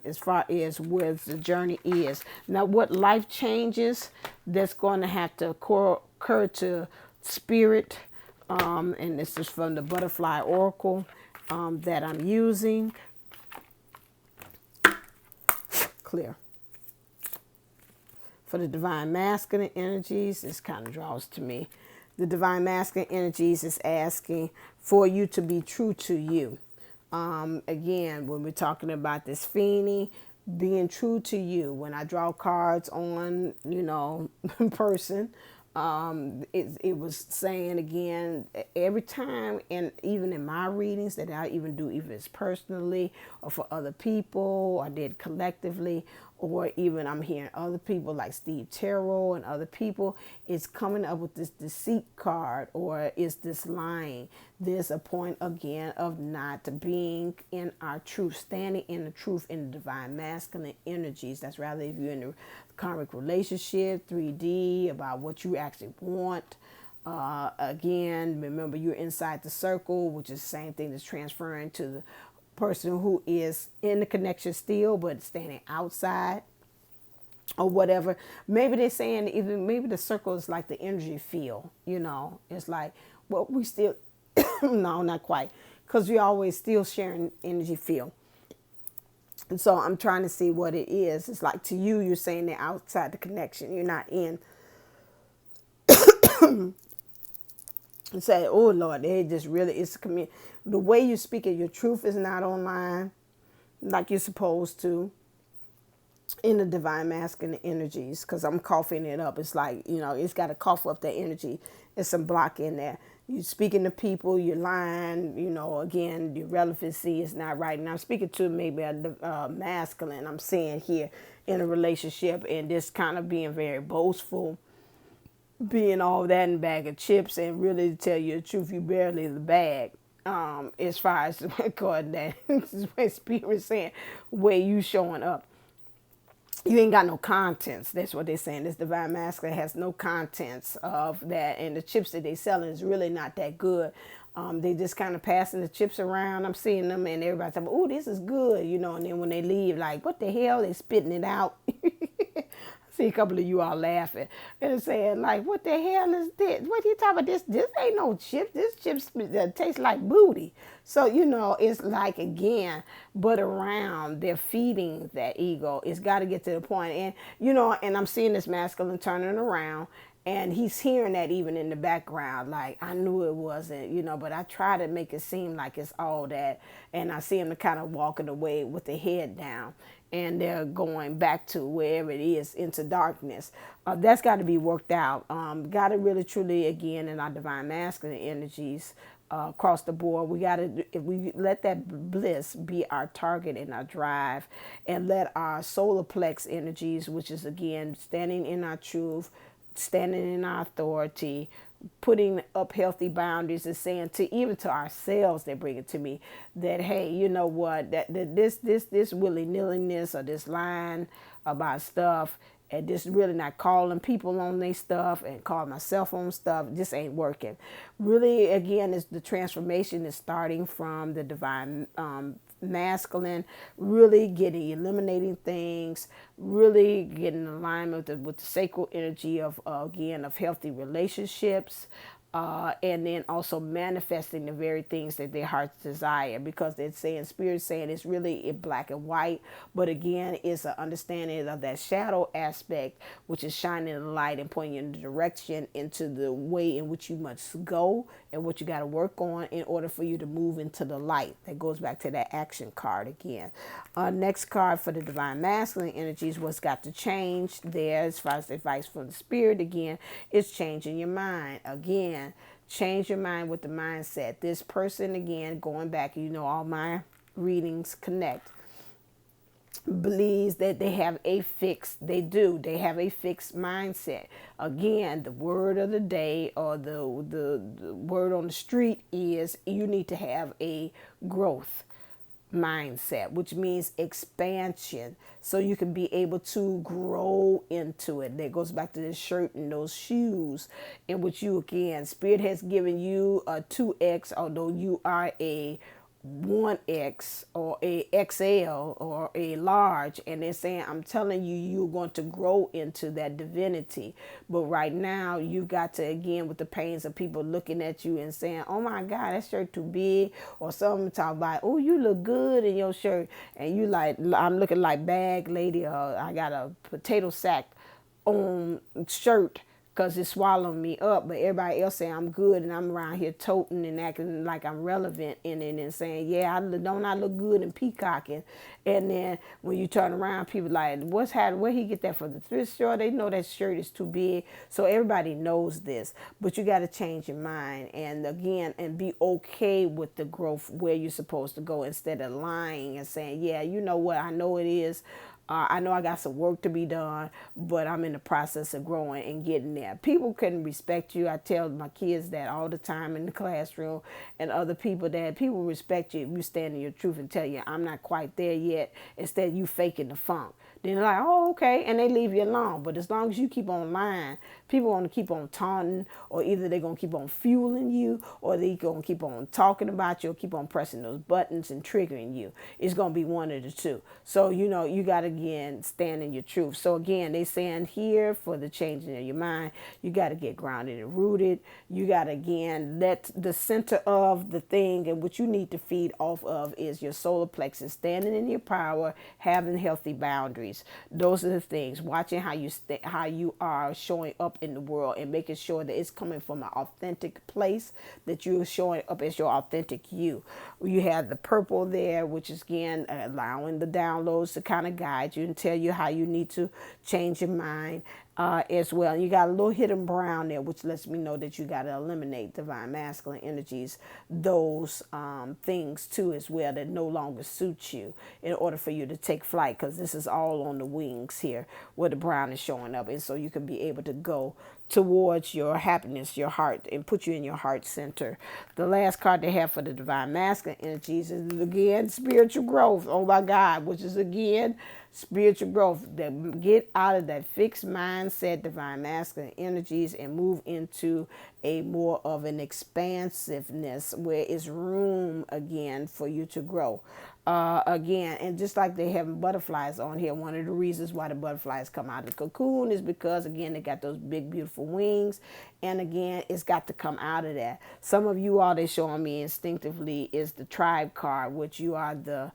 as far as where the journey is. Now, what life changes that's going to have to occur to spirit, and this is from the Butterfly Oracle that I'm using. Clear. For the divine masculine energies, this kind of draws to me. The divine masculine energies is asking for you to be true to you. Again, when we're talking about this Feening, being true to you. When I draw cards on, person, it was saying again, every time, and even in my readings that I even do, even as personally or for other people, I did collectively, or even I'm hearing other people like Steve Tarot and other people, it's coming up with this deceit card, or is this lying. There's a point again of not being in our truth, standing in the truth in the divine masculine energies. That's rather if you're in a karmic relationship, 3D, about what you actually want. Again, remember you're inside the circle, which is the same thing that's transferring to the person who is in the connection still, but standing outside or whatever. Maybe they're saying even maybe the circle is like the energy field, it's like, well, we still, no, not quite, because we're always still sharing energy field. And so I'm trying to see what it is. It's like, to you, you're saying they're outside the connection. You're not in. And say, oh Lord, they just really, it's the way you speak it, your truth is not online like you're supposed to in the divine masculine energies, because I'm coughing it up. It's like, it's got to cough up that energy. There's some block in there. You're speaking to people, you're lying, again, your relevancy is not right. And I'm speaking to maybe a masculine, I'm seeing here in a relationship, and this kind of being very boastful, being all that in a bag of chips, and really, to tell you the truth, you barely the bag. As far as according that, this is what Spirit's saying, where you showing up. You ain't got no contents. That's what they're saying. This divine masculine has no contents of that. And the chips that they selling is really not that good. They just kind of passing the chips around. I'm seeing them and everybody's talking, oh, this is good, And then when they leave, like, what the hell? They spitting it out. See a couple of you all laughing and saying, like, what the hell is this? What are you talking about? This ain't no chips. This chips tastes like booty. So, it's like, again, but around, they're feeding that ego. It's got to get to the point. And, and I'm seeing this masculine turning around, and he's hearing that even in the background. Like, I knew it wasn't, but I try to make it seem like it's all that. And I see him kind of walking away with the head down. And they're going back to wherever it is, into darkness. That's got to be worked out. Got to really, truly, again, in our divine masculine energies, across the board, if we let that bliss be our target and our drive, and let our solar plex energies, which is, again, standing in our truth, standing in our authority, putting up healthy boundaries, and saying even to ourselves, they bring it to me that, hey, you know what, that this willy-nilliness or this lying about stuff, and just really not calling people on their stuff and calling myself on stuff, just ain't working. Really, again, is the transformation is starting from the divine masculine, really eliminating things, really getting in alignment with the sacral energy of, again, of healthy relationships, and then also manifesting the very things that their hearts desire, because they're saying, spirit saying it's really in black and white, but again it's an understanding of that shadow aspect, which is shining the light and pointing you in the direction into the way in which you must go and what you got to work on in order for you to move into the light. That goes back to that action card again. Next card for the divine masculine energies, what's got to change there as far as advice from the spirit again is changing your mind. Again, change your mind with the mindset. This person, again, going back, all my readings connect, believes that they have a fixed mindset. Again, the word of the day, or the word on the street is you need to have a growth mindset, which means expansion, so you can be able to grow into it. That goes back to this shirt and those shoes, in which you, again, spirit has given you a 2x, although you are a 1X or a XL or a large, and they're saying, I'm telling you, you're going to grow into that divinity. But right now you've got to, again, with the pains of people looking at you and saying, oh my God, that shirt too big, or some talk about, oh, you look good in your shirt, and you like, I'm looking like bag lady, or I got a potato sack on shirt, because it's swallowing me up. But everybody else saying I'm good, and I'm around here toting and acting like I'm relevant in it, and saying, yeah, I look good and peacocking. And then when you turn around, people like, what's happening? Where he get that from? The thrift store? They know that shirt is too big. So everybody knows this, but you got to change your mind, and again, and be okay with the growth where you're supposed to go, instead of lying and saying, yeah, you know what, I know it is. I know I got some work to be done, but I'm in the process of growing and getting there. People can respect you. I tell my kids that all the time in the classroom, and other people, that people respect you if you stand in your truth and tell you, I'm not quite there yet, instead you faking the funk. Then they're like, oh, okay, and they leave you alone. But as long as you keep on lying, people want to keep on taunting, or either they're going to keep on fueling you, or they're going to keep on talking about you, or keep on pressing those buttons and triggering you. It's going to be one of the two. So, you got to, again, stand in your truth. So again, they saying here, for the changing of your mind, you got to get grounded and rooted. You got to, again, let the center of the thing and what you need to feed off of is your solar plexus, standing in your power, having healthy boundaries. Those are the things. Watching how you are showing up in the world, and making sure that it's coming from an authentic place, that you're showing up as your authentic you. You have the purple there, which is, again, allowing the downloads to kind of guide you and tell you how you need to change your mind as well. And you got a little hidden brown there, which lets me know that you got to eliminate divine masculine energies, those things too as well, that no longer suit you, in order for you to take flight, because this is all on the wings here where the brown is showing up, and so you can be able to go towards your happiness, your heart, and put you in your heart center. The last card they have for the divine masculine energies is, again, spiritual growth. Oh my God, which is, again, spiritual growth. That get out of that fixed mindset, divine masculine energies, and move into a more of an expansiveness where it's room again for you to grow. Again, and just like they have butterflies on here, one of the reasons why the butterflies come out of the cocoon is because, again, they got those big, beautiful wings. And again, it's got to come out of that. Some of you all, they showing me instinctively, is the tribe card, which you are the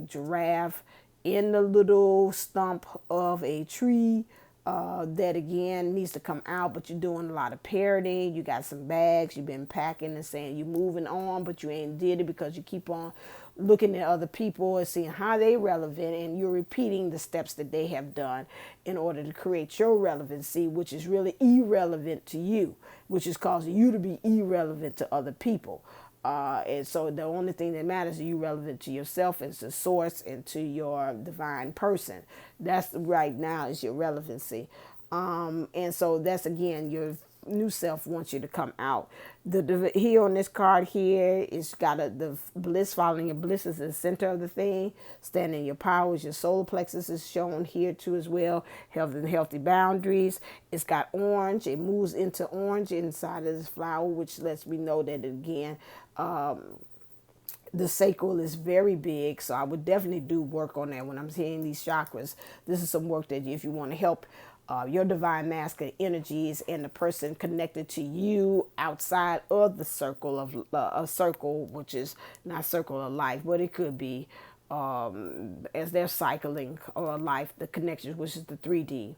giraffe in the little stump of a tree. That, again, needs to come out, but you're doing a lot of parroting. You got some bags you've been packing and saying you're moving on, but you ain't did it because you keep on looking at other people and seeing how they relevant, and you're repeating the steps that they have done in order to create your relevancy, which is really irrelevant to you, which is causing you to be irrelevant to other people. And so the only thing that matters is you relevant to yourself and to source and to your divine person. That's right now is your relevancy. And so that's, again, your new self wants you to come out. The here on this card here, it's got the bliss, following your bliss is the center of the thing. Standing in your powers, your solar plexus is shown here too as well. Healthy boundaries. It's got orange. It moves into orange inside of this flower, which lets me know that, again, the sacral is very big, so I would definitely do work on that when I'm seeing these chakras. This is some work that if you want to help your divine masculine energies and the person connected to you outside of the circle of a circle, which is not circle of life, but it could be as they're cycling or life, the connections, which is the 3D.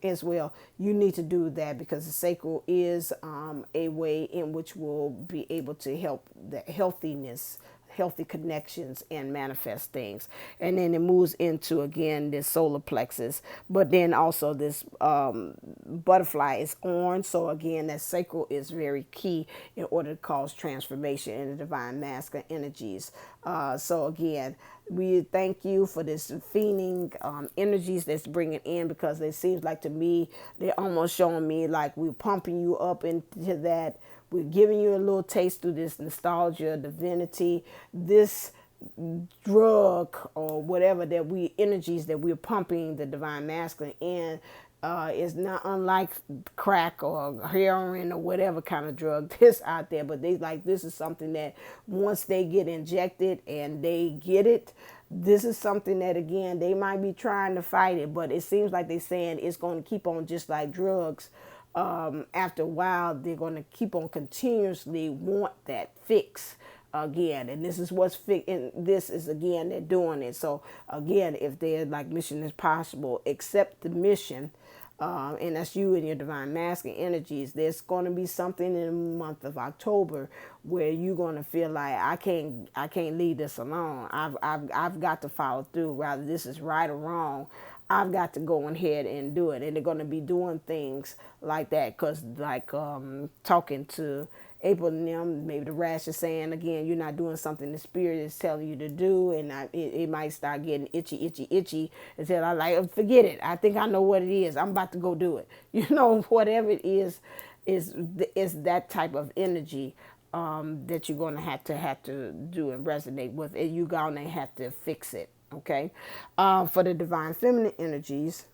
As well, you need to do that because the sacral is a way in which we'll be able to help the healthiness, healthy connections and manifest things. And then it moves into again this solar plexus, but then also this butterfly is orange. So again, that sacral is very key in order to cause transformation in the divine masculine energies. So again, we thank you for this Feening energies that's bringing in, because it seems like to me they're almost showing me like we're pumping you up into that. We're giving you a little taste through this nostalgia, divinity, this drug or whatever that we energies that we're pumping the divine masculine in is not unlike crack or heroin or whatever kind of drug that's out there. But they like, this is something that once they get injected and they get it, this is something that again they might be trying to fight it, but it seems like they're saying it's going to keep on just like drugs. After a while, they're going to keep on continuously want that fix again, and this is what's and this is again they're doing it. So again, if they're like mission is possible, accept the mission, and that's you and your divine masculine energies. There's going to be something in the month of October where you're going to feel like I can't leave this alone. I've got to follow through. Rather this is right or wrong, I've got to go ahead and do it. And they're going to be doing things like that because like talking to April and them, maybe the rash is saying again, you're not doing something the spirit is telling you to do, and it might start getting itchy until I like, forget it. I think I know what it is. I'm about to go do it. You know, whatever it is that type of energy that you're going to have to do and resonate with, and you're going to have to fix it. Okay, for the divine feminine energies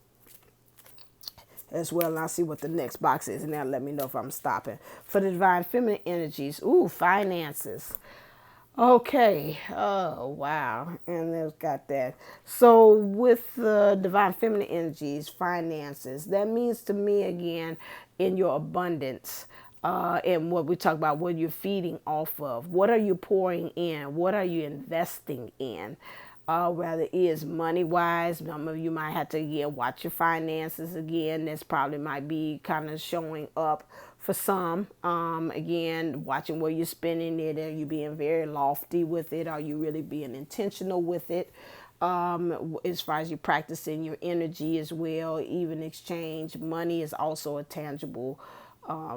as well. And I'll see what the next box is, and that'll let me know if I'm stopping. For the divine feminine energies, finances. Okay, oh wow, and they've got that. So with the divine feminine energies, finances, that means to me again in your abundance. And what we talk about, what you're feeding off of, what are you pouring in, what are you investing in? Rather is money wise. Some of you might have to watch your finances again. This probably might be kind of showing up for some. Again, watching where you're spending it. Are you being very lofty with it? Are you really being intentional with it? As far as you practicing your energy as well, even exchange. Money is also a tangible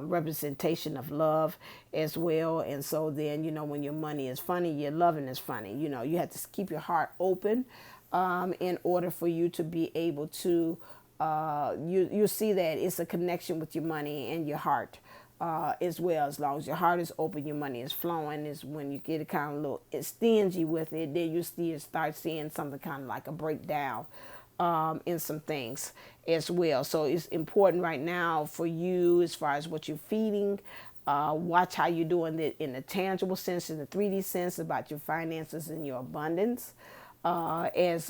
representation of love as well. And so then, when your money is funny, your loving is funny. You have to keep your heart open in order for you to be able to, you see that it's a connection with your money and your heart as well. As long as your heart is open, your money is flowing. Is when you get it kind of a little stingy with it, then you start seeing something kind of like a breakdown in some things as well. So it's important right now for you as far as what you're feeding. Watch how you're doing it in the tangible sense, in the 3D sense about your finances and your abundance. As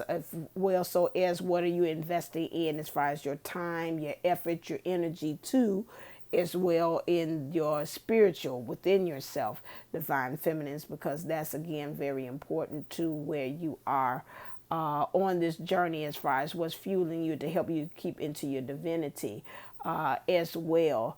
well, so as what are you investing in as far as your time, your effort, your energy too, as well in your spiritual within yourself, divine feminines, because that's again very important to where you are on this journey as far as what's fueling you to help you keep into your divinity as well.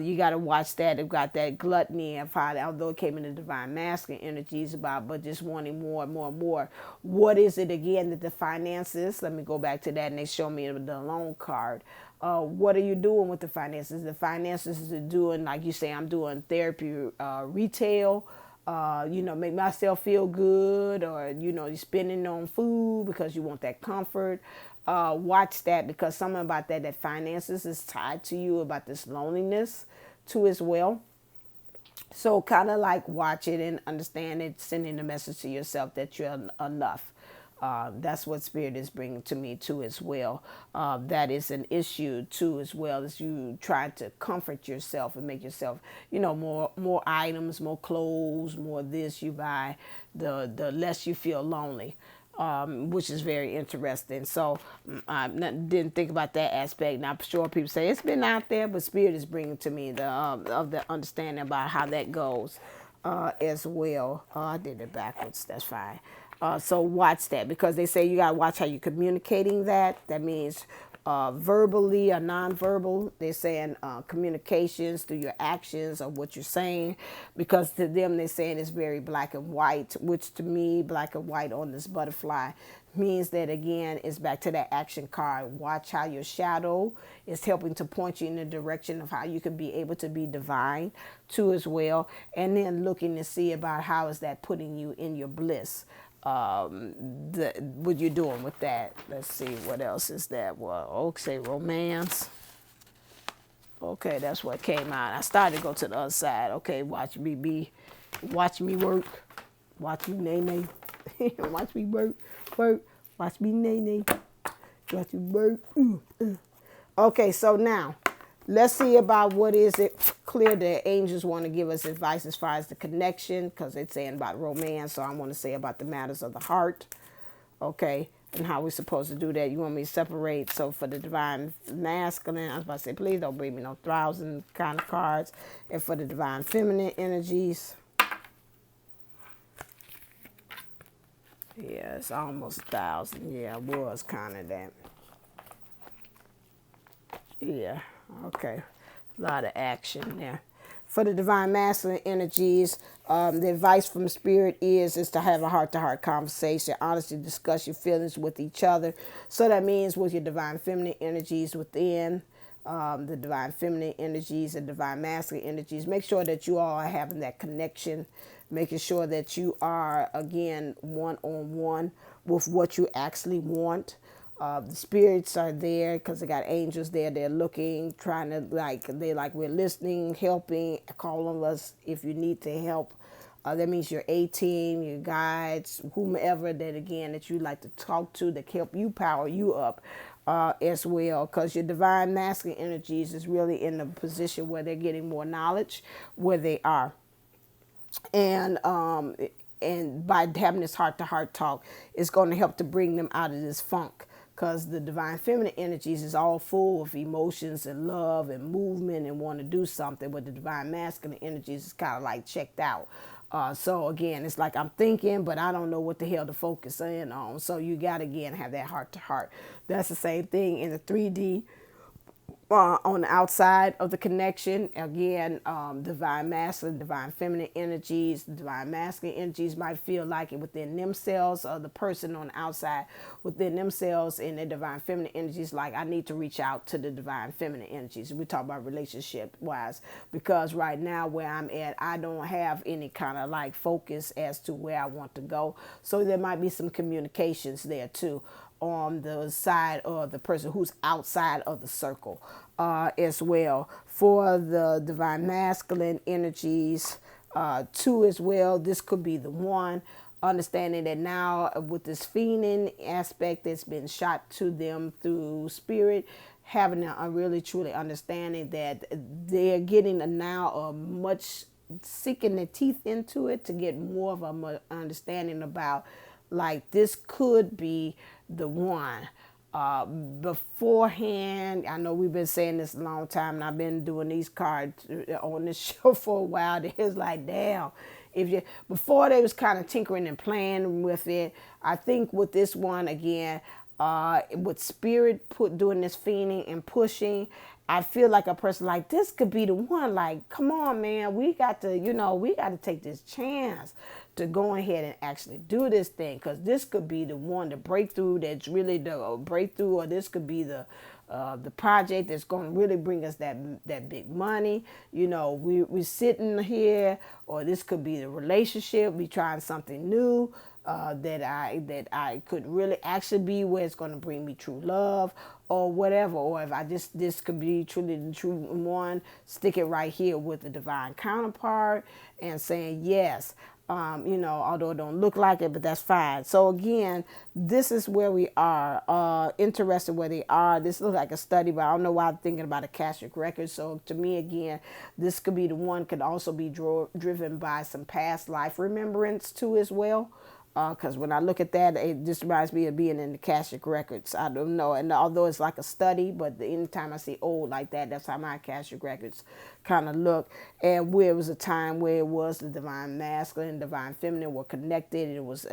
You got to watch that. They've got that gluttony of how, although it came in the divine masculine energies about, but just wanting more and more and more. What is it again that the finances? Let me go back to that, and they show me the loan card. What are you doing with the finances? The finances is doing, like you say, I'm doing therapy, retail. Make myself feel good, or, you're spending on food because you want that comfort. Watch that, because something about that finances is tied to you about this loneliness too as well. So kind of like watch it and understand it, sending a message to yourself that you're enough. That's what spirit is bringing to me too as well. That is an issue too as well, as you try to comfort yourself and make yourself, more items, more clothes, more this you buy, the less you feel lonely. which is very interesting. So I didn't think about that aspect. And I'm sure people say it's been out there, but Spirit is bringing to me the of the understanding about how that goes as well. I did it backwards. That's fine. So watch that, because they say you gotta watch how you're communicating that. That means verbally or nonverbal. They're saying communications through your actions or what you're saying, because to them they're saying it's very black and white, which to me, black and white on this butterfly means that, again, it's back to that action card. Watch how your shadow is helping to point you in the direction of how you can be able to be divine too as well, and then looking to see about how is that putting you in your bliss. What you're doing with that. Let's see, what else is that? Well, okay, romance. Okay, that's what came out. I started to go to the other side. Okay, watch me work, watch me nay, watch me work, watch me nay, watch me work. Okay, so now let's see about what is it clear the angels want to give us advice as far as the connection, because it's saying about romance. So I want to say about the matters of the heart, okay, and how we're supposed to do that. You want me to separate? So for the divine masculine, I was about to say, please don't bring me no 1,000 kind of cards. And for the divine feminine energies, yeah, it's almost 1,000. Yeah, it was kind of that. Yeah, okay. A lot of action there. For the divine masculine energies, the advice from Spirit is to have a heart-to-heart conversation, honestly discuss your feelings with each other. So that means with your divine feminine energies within, the divine feminine energies and divine masculine energies, make sure that you all are having that connection, making sure that you are, again, one-on-one with what you actually want. The spirits are there because they got angels there. They're looking, trying to we're listening, helping, calling us if you need to help. That means your A-team, your guides, whomever that, again, that you like to talk to, that help you power you up as well. Because your divine masculine energies is really in the position where they're getting more knowledge where they are. And by having this heart-to-heart talk, it's going to help to bring them out of this funk, because the divine feminine energies is all full of emotions and love and movement and want to do something, but the divine masculine energies is kind of like checked out. So again, it's like I'm thinking, but I don't know what the hell to focus in on. So you got to, again, have that heart-to-heart. That's the same thing in the 3D. On the outside of the connection, again, divine masculine, divine feminine energies, divine masculine energies might feel like it within themselves, or the person on the outside within themselves, and their divine feminine energies, like, I need to reach out to the divine feminine energies. We talk about relationship wise, because right now where I'm at, I don't have any kind of like focus as to where I want to go. So there might be some communications there too, on the side of the person who's outside of the circle as well. For the divine masculine energies too as well, this could be the one, understanding that now with this Feening aspect that's been shot to them through Spirit, having a really truly understanding that they're getting now a much sinking their teeth into it to get more of a understanding about, like, this could be the one. Beforehand, I know we've been saying this a long time, and I've been doing these cards on this show for a while. It's like, damn, if you before they was kind of tinkering and playing with it. I think with this one, again, with Spirit doing this Feening and pushing, I feel like a person like this could be the one. Like, come on, man, we got to, we got to take this chance to go ahead and actually do this thing, because this could be the one, the breakthrough that's really the breakthrough, or this could be the project that's going to really bring us that big money. We're sitting here, or this could be the relationship. We trying something new. That I could really actually be where it's going to bring me true love or whatever. Or if this could be truly the true one, stick it right here with the divine counterpart and saying yes. Although it don't look like it, but that's fine. So again, this is where we are. Interested where they are. This looks like a study, but I don't know why I'm thinking about a Akashic record. So to me, again, this could be the one. Could also be driven by some past life remembrance too as well. Because when I look at that, it just reminds me of being in the Akashic records. I don't know, and although it's like a study, but anytime I see old like that, that's how my Akashic records kind of look. And where it was a time where it was the divine masculine and divine feminine were connected. It was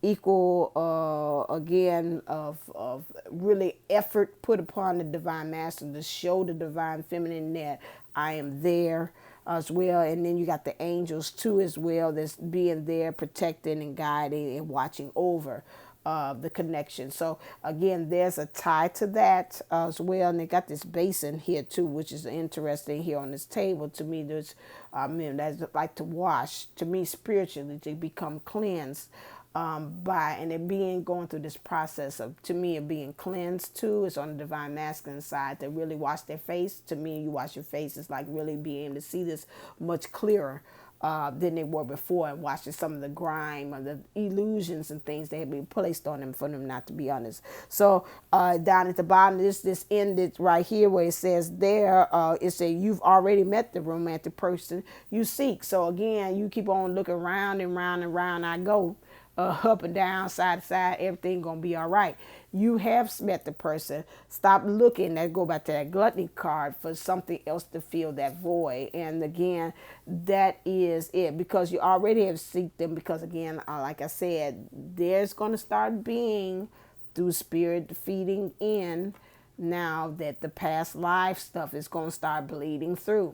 equal, again, of really effort put upon the divine masculine to show the divine feminine that I am there as well. And then you got the angels too as well, that's being there protecting and guiding and watching over the connection. So again, there's a tie to that as well. And they got this basin here too, which is interesting here on this table. To me, there's that's like to wash, to me spiritually, to become cleansed by, and it being going through this process of, to me, of being cleansed too. It's on the divine masculine side to really wash their face. To me, you wash your face, it's like really being able to see this much clearer than they were before, and watching some of the grime or the illusions and things that had been placed on them for them not to be honest. So down at the bottom, this ended right here where it says there, it says you've already met the romantic person you seek. So again, you keep on looking round and round and round I go. Up and down, side to side, everything gonna be all right. You have met the person. Stop looking, that go back to that gluttony card, for something else to fill that void. And again, that is it, because you already have seeked them. Because again, like I said, there's gonna start being, through spirit feeding in, now that the past life stuff is gonna start bleeding through.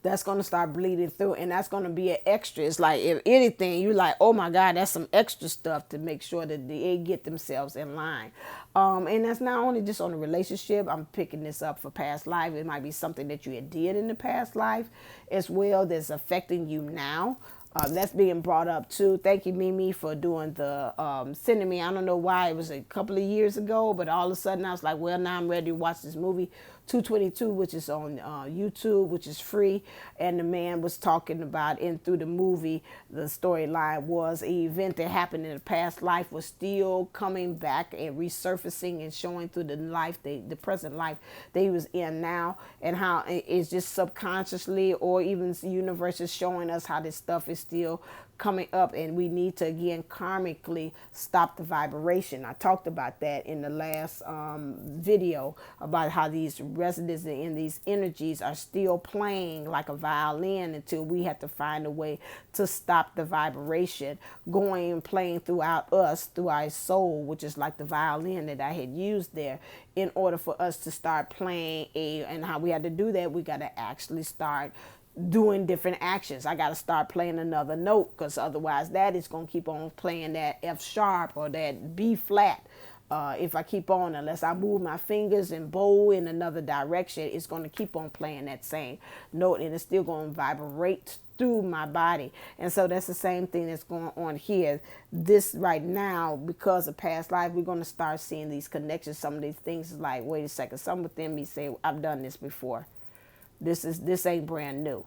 That's going to start bleeding through, and that's going to be an extra. It's like, if anything, you like, oh my God, that's some extra stuff to make sure that they get themselves in line. And that's not only just on a relationship. I'm picking this up for past life. It might be something that you had did in the past life as well that's affecting you now. That's being brought up too. Thank you, Mimi, for doing the sending me. I don't know why, it was a couple of years ago, but all of a sudden I was like, well, now I'm ready to watch this movie 222, which is on YouTube, which is free. And the man was talking about, in through the movie, the storyline was an event that happened in the past life was still coming back and resurfacing and showing through the life, the present life that he was in now, and how it's just subconsciously, or even the universe is showing us how this stuff is still coming up, and we need to again karmically stop the vibration. I talked about that in the last video, about how these resonances and these energies are still playing like a violin, until we have to find a way to stop the vibration going and playing throughout us, through our soul, which is like the violin that I had used there, in order for us to start playing and how we had to do that, we got to actually start doing different actions. I got to start playing another note, because otherwise that is going to keep on playing that F sharp or that B flat. If I keep on, unless I move my fingers and bow in another direction, it's going to keep on playing that same note, and it's still going to vibrate through my body. And so that's the same thing that's going on here. This right now, because of past life, we're going to start seeing these connections. Some of these things is like, wait a second, some within me say, I've done this before. This ain't brand new.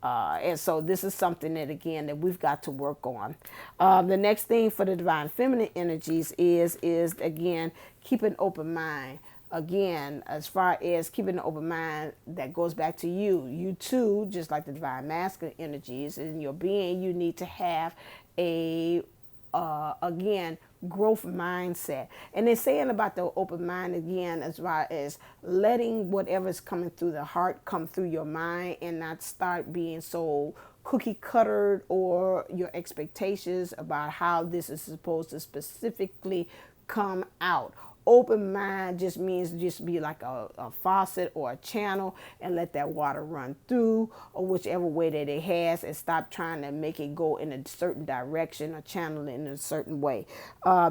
And so this is something that, again, that we've got to work on. The next thing for the divine feminine energies is again, keep an open mind. Again, as far as keeping an open mind, that goes back to you. You too, just like the divine masculine energies in your being, you need to have a again, growth mindset. And they're saying about the open mind again, as far as letting whatever's coming through the heart come through your mind, and not start being so cookie cuttered, or your expectations about how this is supposed to specifically come out. Open mind just means just be like a faucet or a channel, and let that water run through, or whichever way that it has, and stop trying to make it go in a certain direction or channel it in a certain way.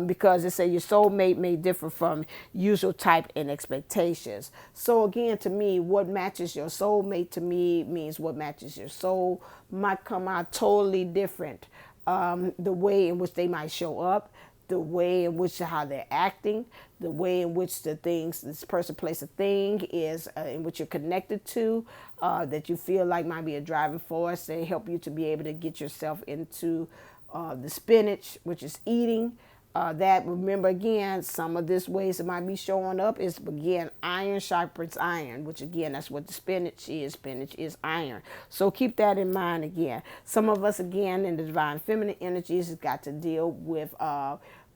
Because it says your soulmate may differ from usual type and expectations. So again, to me, what matches your soulmate to me means what matches your soul might come out totally different. The way in which they might show up, the way in which how they're acting, the way in which the things, this person, place, a thing is in which you're connected to, that you feel like might be a driving force. They help you to be able to get yourself into the spinach, which is eating. That, remember again, some of this ways it might be showing up is, again, iron sharpens iron, which again, that's what the spinach is. Spinach is iron. So keep that in mind again. Some of us, again, in the divine feminine energies, has got to deal with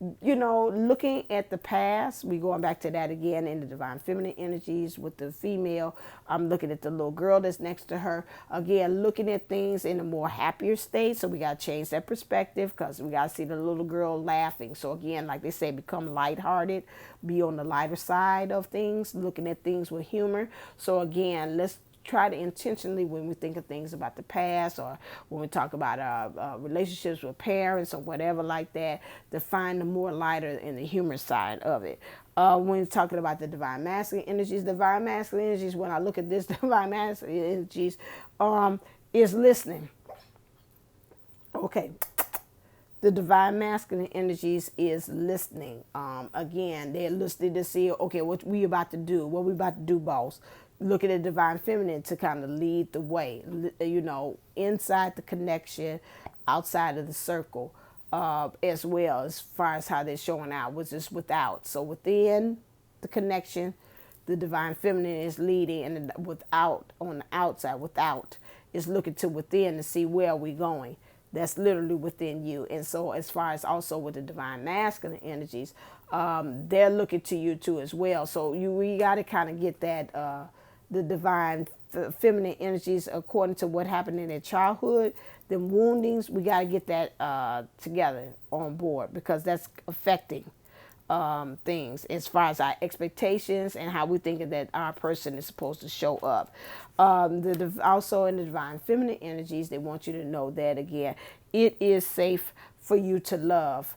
looking at the past. We going back to that again in the divine feminine energies with the female. I'm looking at the little girl that's next to her. Again, looking at things in a more happier state. So we got to change that perspective, because we got to see the little girl laughing. So again, like they say, become lighthearted, be on the lighter side of things, looking at things with humor. So again, let's try to intentionally, when we think of things about the past, or when we talk about relationships with parents or whatever like that, to find the more lighter and the humor side of it. When we're talking about the divine masculine energies, when I look at this divine masculine energies, is listening. Okay, the divine masculine energies is listening. Again, they're listening to see, okay, what we about to do, boss. Look at the divine feminine to kind of lead the way, inside the connection, outside of the circle, as well, as far as how they're showing out, which is without. So within the connection, the divine feminine is leading, and without, on the outside, without, is looking to within to see where we're going. That's literally within you. And so as far as also with the divine masculine energies, they're looking to you too as well. So we got to kind of get that, the divine feminine energies, according to what happened in their childhood, the woundings, we got to get that together on board, because that's affecting things as far as our expectations and how we think that our person is supposed to show up. Also in the divine feminine energies, they want you to know that, again, it is safe for you to love.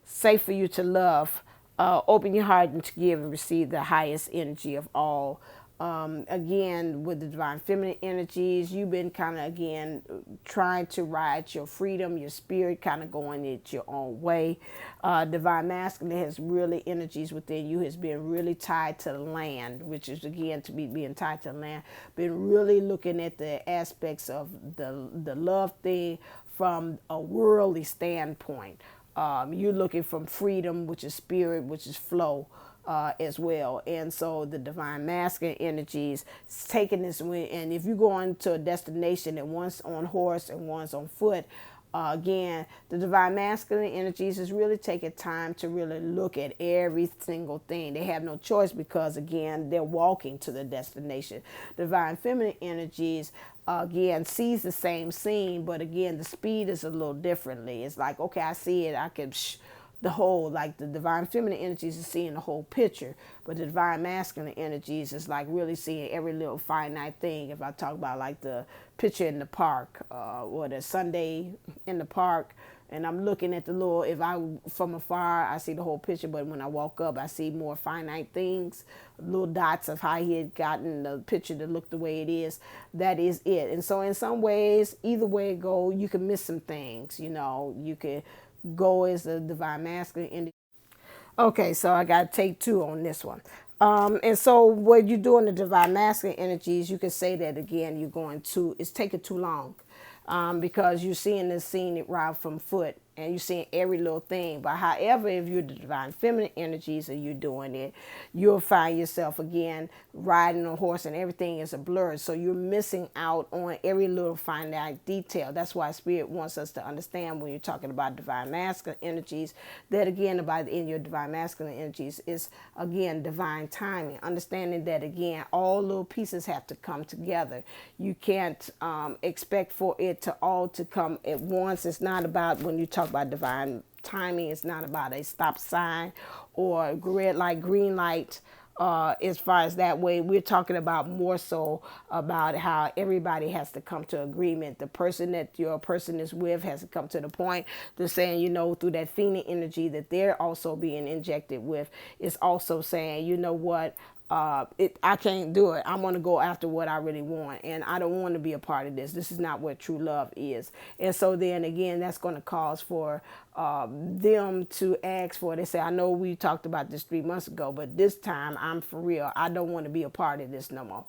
Safe for you to love. Open your heart and to give and receive the highest energy of all. Again, with the divine feminine energies, you've been kind of, again, trying to ride your freedom, your spirit, kind of going it your own way. Divine masculine has really energies within you, has been really tied to the land, which is, again, to be being tied to the land. Been really looking at the aspects of the love thing from a worldly standpoint. You're looking from freedom, which is spirit, which is flow, as well. And so the divine masculine energies taking this way. And if you're going to a destination and one's on horse and one's on foot, again, the divine masculine energies is really taking time to really look at every single thing. They have no choice, because, again, they're walking to the destination. Divine feminine energies, again, sees the same scene, but again, the speed is a little differently. It's like, okay, I see it, I can the whole, like the divine feminine energies is seeing the whole picture, but the divine masculine energies is like really seeing every little finite thing. If I talk about like the picture in the park, or the Sunday in the park, and I'm looking at the little, if I, from afar, I see the whole picture, but when I walk up, I see more finite things, little dots of how he had gotten the picture to look the way it is. That is it. And so in some ways, either way it go, you can miss some things, you can go as a divine masculine energy. Okay, so I got to take 2 on this one. And so what you do in the divine masculine energies, you can say that, again, it's taking too long, because you're seeing this scene ride from foot, and you're seeing every little thing. But however, if you're the divine feminine energies and you're doing it, you'll find yourself, again, riding a horse and everything is a blur. So you're missing out on every little finite detail. That's why Spirit wants us to understand, when you're talking about divine masculine energies, that, again, in your divine masculine energies is, again, divine timing. Understanding that, again, all little pieces have to come together. You can't expect for it to all to come at once. It's not about, when you talk about divine timing, it's not about a stop sign or red light, green light. As far as that way, we're talking about more so about how everybody has to come to agreement. The person that your person is with has to come to the point to saying, through that Feening energy that they're also being injected with, is also saying, you know what, I can't do it. I'm going to go after what I really want, and I don't want to be a part of this. This is not what true love is. And so then again, that's going to cause for them to ask for it. They say, I know we talked about this 3 months ago, but this time I'm for real. I don't want to be a part of this no more.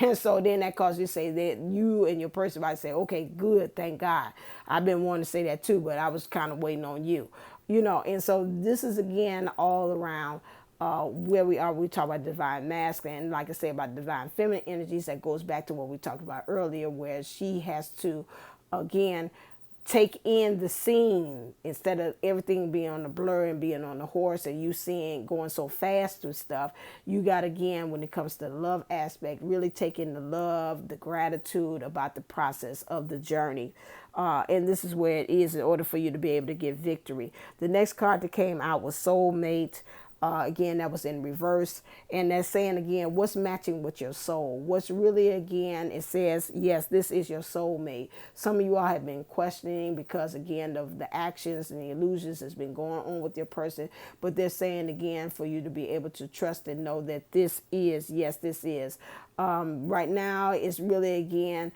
And so then that causes you to say that you and your person might say, okay, good, thank God. I've been wanting to say that too, but I was kind of waiting on you. And so this is again all around where we are. We talk about divine masculine, and like I say about divine feminine energies, that goes back to what we talked about earlier, where she has to again take in the scene instead of everything being on the blur and being on the horse and you seeing going so fast through stuff. You got, again, when it comes to the love aspect, really take in the love, the gratitude about the process of the journey. And this is where it is in order for you to be able to get victory. The next card that came out was soulmate. Again, that was in reverse. And that's saying, again, what's matching with your soul? What's really, again, it says, yes, this is your soulmate. Some of you all have been questioning because, again, of the actions and the illusions that's been going on with your person. But they're saying, again, for you to be able to trust and know that this is, yes, this is. Right now, it's really, again,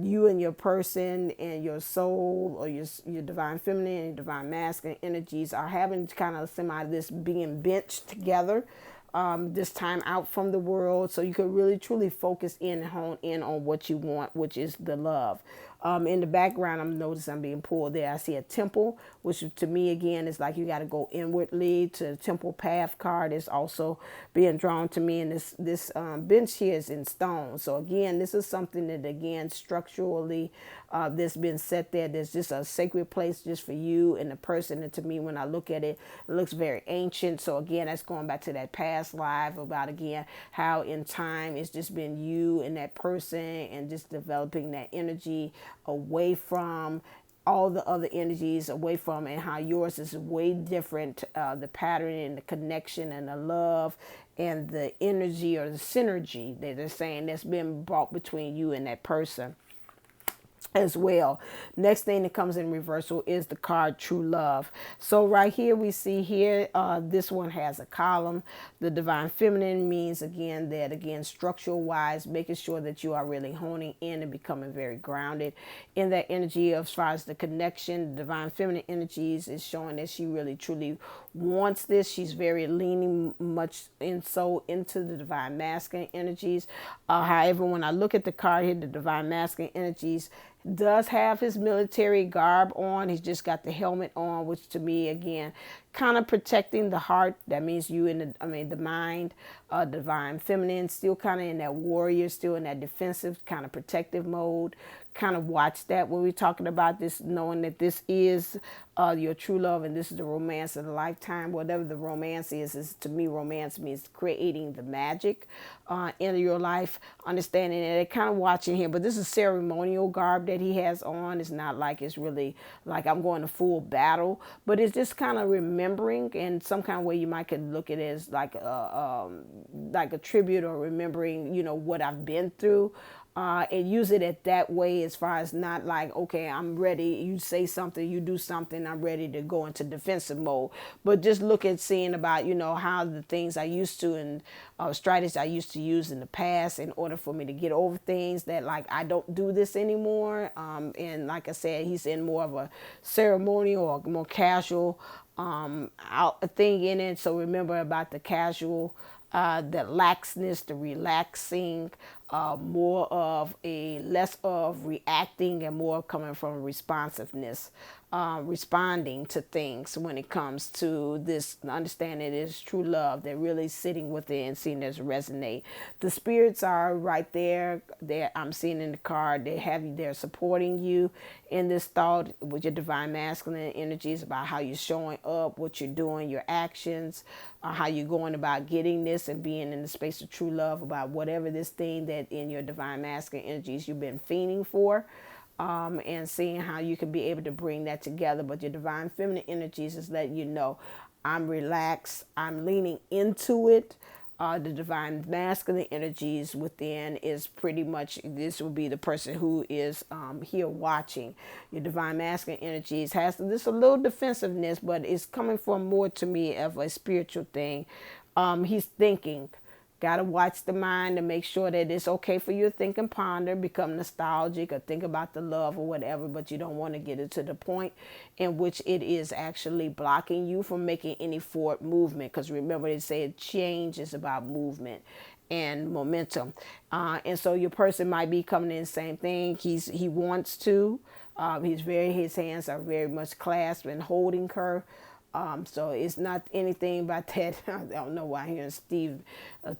you and your person and your soul, or your divine feminine and divine masculine energies are having kind of this being benched together, this time out from the world, so you can really truly focus in and hone in on what you want, which is the love. In the background, I'm noticing I'm being pulled there. I see a temple, which to me, again, is like you got to go inwardly. To the temple path card is also being drawn to me. And this bench here is in stone. So again, this is something that, again, structurally, that's been set there. There's just a sacred place just for you and the person. And to me, when I look at it, it looks very ancient. So again, that's going back to that past life about, again, how in time it's just been you and that person and just developing that energy away from all the other energies, away from, and how yours is way different. The pattern and the connection and the love and the energy or the synergy that they're saying that's been brought between you and that person as well. Next thing that comes in reversal is the card True Love. So right here we see here, this one has a column. The divine feminine means, again, that, again, structural wise, making sure that you are really honing in and becoming very grounded in that energy. As far as the connection, the divine feminine energies is showing that she really truly wants this. She's very leaning much into the divine masculine energies. However, when I look at the card here, the divine masculine energies does have his military garb on. He's just got the helmet on, which to me, again, kind of protecting the heart. That means you in the mind. Divine feminine, still kind of in that warrior, still in that defensive kind of protective mode. Kind of watch that when we're talking about this, knowing that this is your true love and this is the romance of the lifetime. Whatever the romance is to me, romance means creating the magic in your life. Understanding that they're kind of watching here, but this is ceremonial garb that he has on. It's not like it's really like I'm going to full battle, but it's just kind of remembering in some kind of way. You might could look at it as like a tribute or remembering, what I've been through. And use it at that way, as far as not like, okay, I'm ready. You say something, you do something, I'm ready to go into defensive mode. But just look at seeing about, how the things I used to and strategies I used to use in the past in order for me to get over things that, like, I don't do this anymore. And like I said, he's in more of a ceremonial or more casual thing in it. So remember about the casual, the laxness, the relaxing, more of less of reacting and more coming from responsiveness, responding to things when it comes to this understanding it is true love. They're really sitting with it and seeing this resonate. The spirits are right there. I'm seeing in the card, they're supporting you in this thought with your divine masculine energies about how you're showing up, what you're doing, your actions, how you're going about getting this and being in the space of true love about whatever this thing that in your divine masculine energies you've been fiending for, and seeing how you can be able to bring that together. But your divine feminine energies is letting you know, I'm relaxed, I'm leaning into it. The divine masculine energies within is pretty much, this will be the person who is here watching. Your divine masculine energies has this a little defensiveness, but it's coming from more to me of a spiritual thing. He's thinking. Got to watch the mind to make sure that it's okay for you to think and ponder, become nostalgic or think about the love or whatever, but you don't want to get it to the point in which it is actually blocking you from making any forward movement. Because remember, they say change is about movement and momentum. And so your person might be coming in the same thing. He wants to. His hands are very much clasped and holding her. So it's not anything about that. I don't know why hearing Steve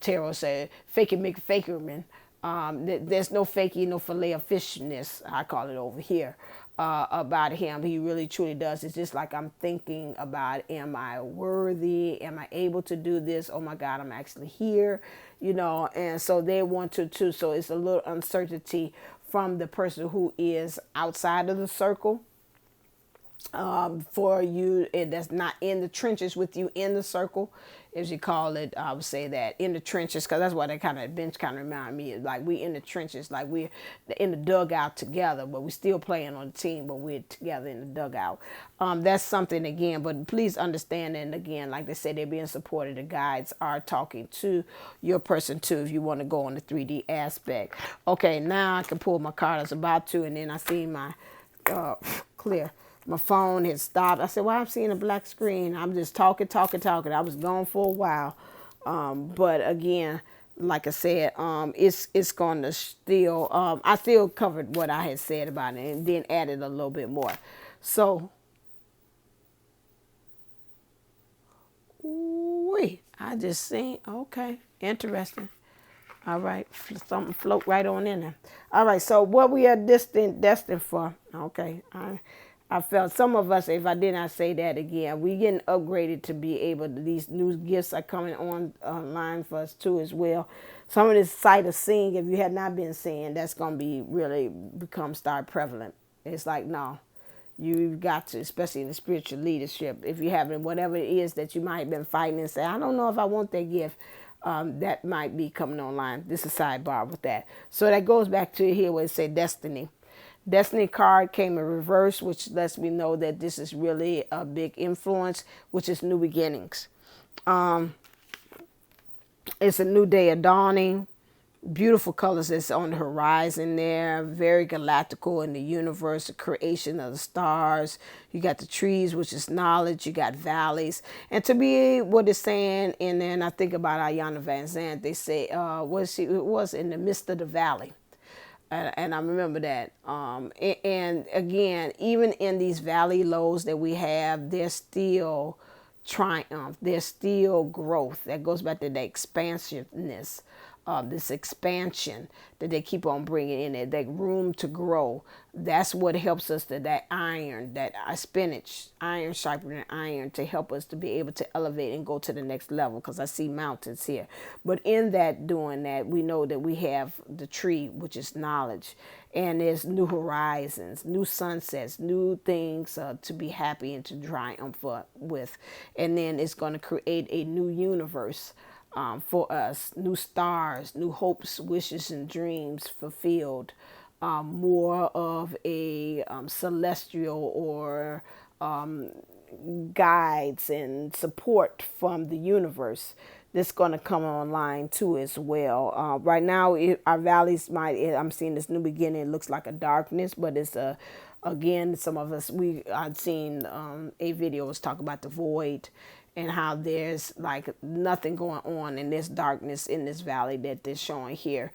Terrell say fake it, make it faker, man. There's no fakey, no filet of fishness, I call it over here, about him. He really truly does. It's just like I'm thinking about, am I worthy? Am I able to do this? Oh my God, I'm actually here, and so they want to too. So it's a little uncertainty from the person who is outside of the circle, for you, and that's not in the trenches with you in the circle, as you call it. I would say that in the trenches, because that's what that kind of bench kind of remind me of. Like we in the trenches, like we're in the dugout together, but we're still playing on the team, but we're together in the dugout. That's something again, but please understand, and again, like they said, they're being supported. The guides are talking to your person too, if you want to go on the 3D aspect. Okay, now I can pull my card. I was about to, and then I see my clear. My phone had stopped. I said, well, I'm seeing a black screen. I'm just talking. I was gone for a while. But again, like I said, it's going to still, I still covered what I had said about it and then added a little bit more. So, I just seen, okay, interesting. All right, something float right on in there. All right, so what we are destined for, okay, I felt some of us, if I did not say that again, we getting upgraded to be able to, these new gifts are coming online for us too as well. Some of this sight of seeing, if you had not been seeing, that's going to be really start prevalent. It's like, no, you've got to, especially in the spiritual leadership, if you haven't, whatever it is that you might have been fighting and say, I don't know if I want that gift, that might be coming online. This is a sidebar with that. So that goes back to here where it says destiny. Destiny card came in reverse, which lets me know that this is really a big influence, which is new beginnings. It's a new day of dawning. Beautiful colors that's on the horizon there. Very galactical in the universe, the creation of the stars. You got the trees, which is knowledge. You got valleys. And to be what it's saying, and then I think about Ayanna Van Zandt, they say, it was in the midst of the valley. And I remember that. And again, even in these valley lows that we have, there's still triumph. There's still growth. That goes back to the expansiveness of this expansion that they keep on bringing in there, that room to grow. That's what helps us to that iron, that spinach, iron sharpening iron, to help us to be able to elevate and go to the next level, because I see mountains here. But in that, doing that, we know that we have the tree, which is knowledge, and there's new horizons, new sunsets, new things to be happy and to triumph with. And then it's going to create a new universe for us, new stars, new hopes, wishes, and dreams fulfilled, more of a celestial or guides and support from the universe that's going to come online too as well. Right now, our valleys I'm seeing this new beginning. It looks like a darkness, but it's again, some of us, I've seen a video was talk about the void, and how there's like nothing going on, and there's darkness in this valley that they're showing here.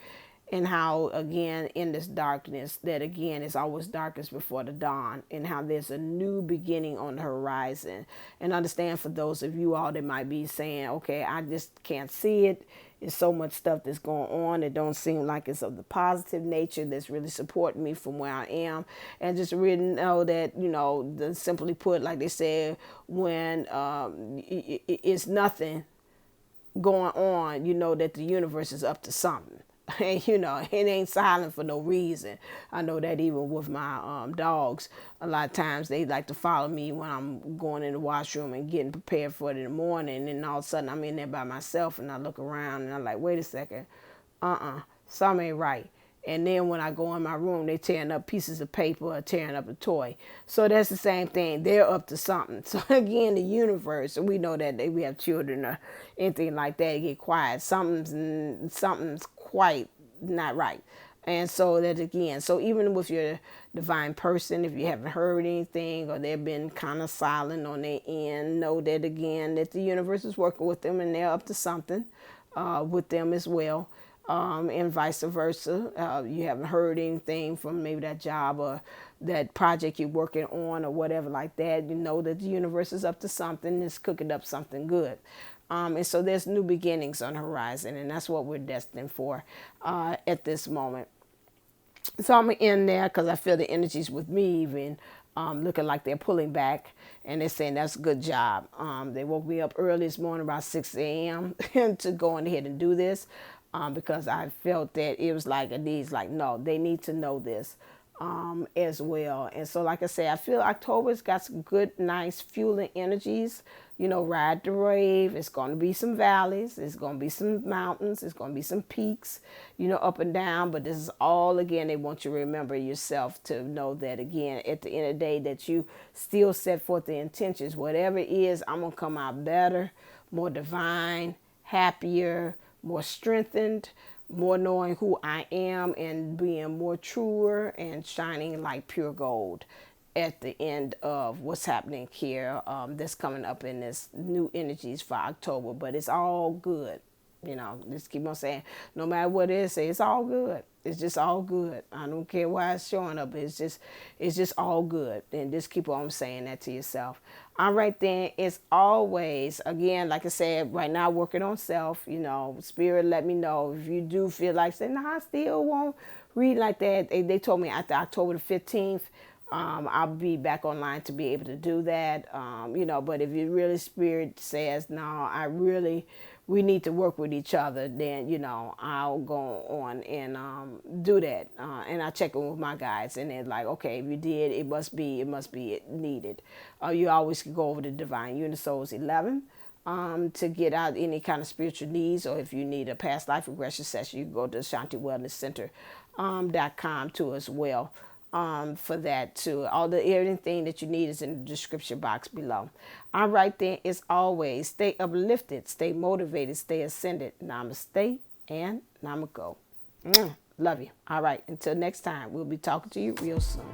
And how, again, in this darkness, that again is always darkest before the dawn, and how there's a new beginning on the horizon. And understand, for those of you all that might be saying, okay, I just can't see it. There's so much stuff that's going on. It don't seem like it's of the positive nature that's really supporting me from where I am. And just really know that, simply put, like they said, when it's nothing going on, you know that the universe is up to something. And, it ain't silent for no reason. I know that even with my dogs, a lot of times they like to follow me when I'm going in the washroom and getting prepared for it in the morning. And then all of a sudden I'm in there by myself, and I look around and I'm like, wait a second, something ain't right. And then when I go in my room, they tearing up pieces of paper or tearing up a toy. So that's the same thing. They're up to something. So again, the universe, we know that we have children or anything like that, they get quiet. Something's quite not right. And so that again, so even with your divine person, if you haven't heard anything or they've been kind of silent on their end, know that again, that the universe is working with them and they're up to something with them as well. and vice versa. You haven't heard anything from maybe that job or that project you're working on or whatever like that. You know that the universe is up to something, it's cooking up something good. And so there's new beginnings on the horizon, and that's what we're destined for at this moment. So I'm in there because I feel the energies with me even looking like they're pulling back, and they're saying that's a good job. They woke me up early this morning about 6 a.m. to go on ahead and do this because I felt that it was like a needs, like, no, they need to know this as well. And so, like I say, I feel October's got some good, nice, fueling energies. You know, ride the wave. It's going to be some valleys. It's going to be some mountains. It's going to be some peaks, you know, up and down. But this is all, again, they want you to remember yourself to know that, again, at the end of the day, that you still set forth the intentions. Whatever it is, I'm going to come out better, more divine, happier, more strengthened, more knowing who I am and being more truer and shining like pure gold at the end of what's happening here that's coming up in this new energies for October. But it's all good. You know, just keep on saying, no matter what it is, say it's all good. It's just all good. I don't care why it's showing up. It's just all good. And just keep on saying that to yourself. All right, then. It's always, again, like I said, right now working on self. You know, Spirit, let me know if you do feel like saying, "No, I still won't read like that." They told me after October the 15th. I'll be back online to be able to do that. You know, but if you really Spirit says, no, we need to work with each other, then, you know, I'll go on and do that. And I check in with my guides, and they're like, okay, if you did, it must be needed. You always can go over to Divine Unisouls 11 to get out any kind of spiritual needs, or if you need a past life regression session, you can go to ShantiWellnessCenter.com too as well. For that too. Everything that you need is in the description box below. All right, then, as always, stay uplifted, stay motivated, stay ascended. Namaste and Namago. Love you. All right, until next time, we'll be talking to you real soon.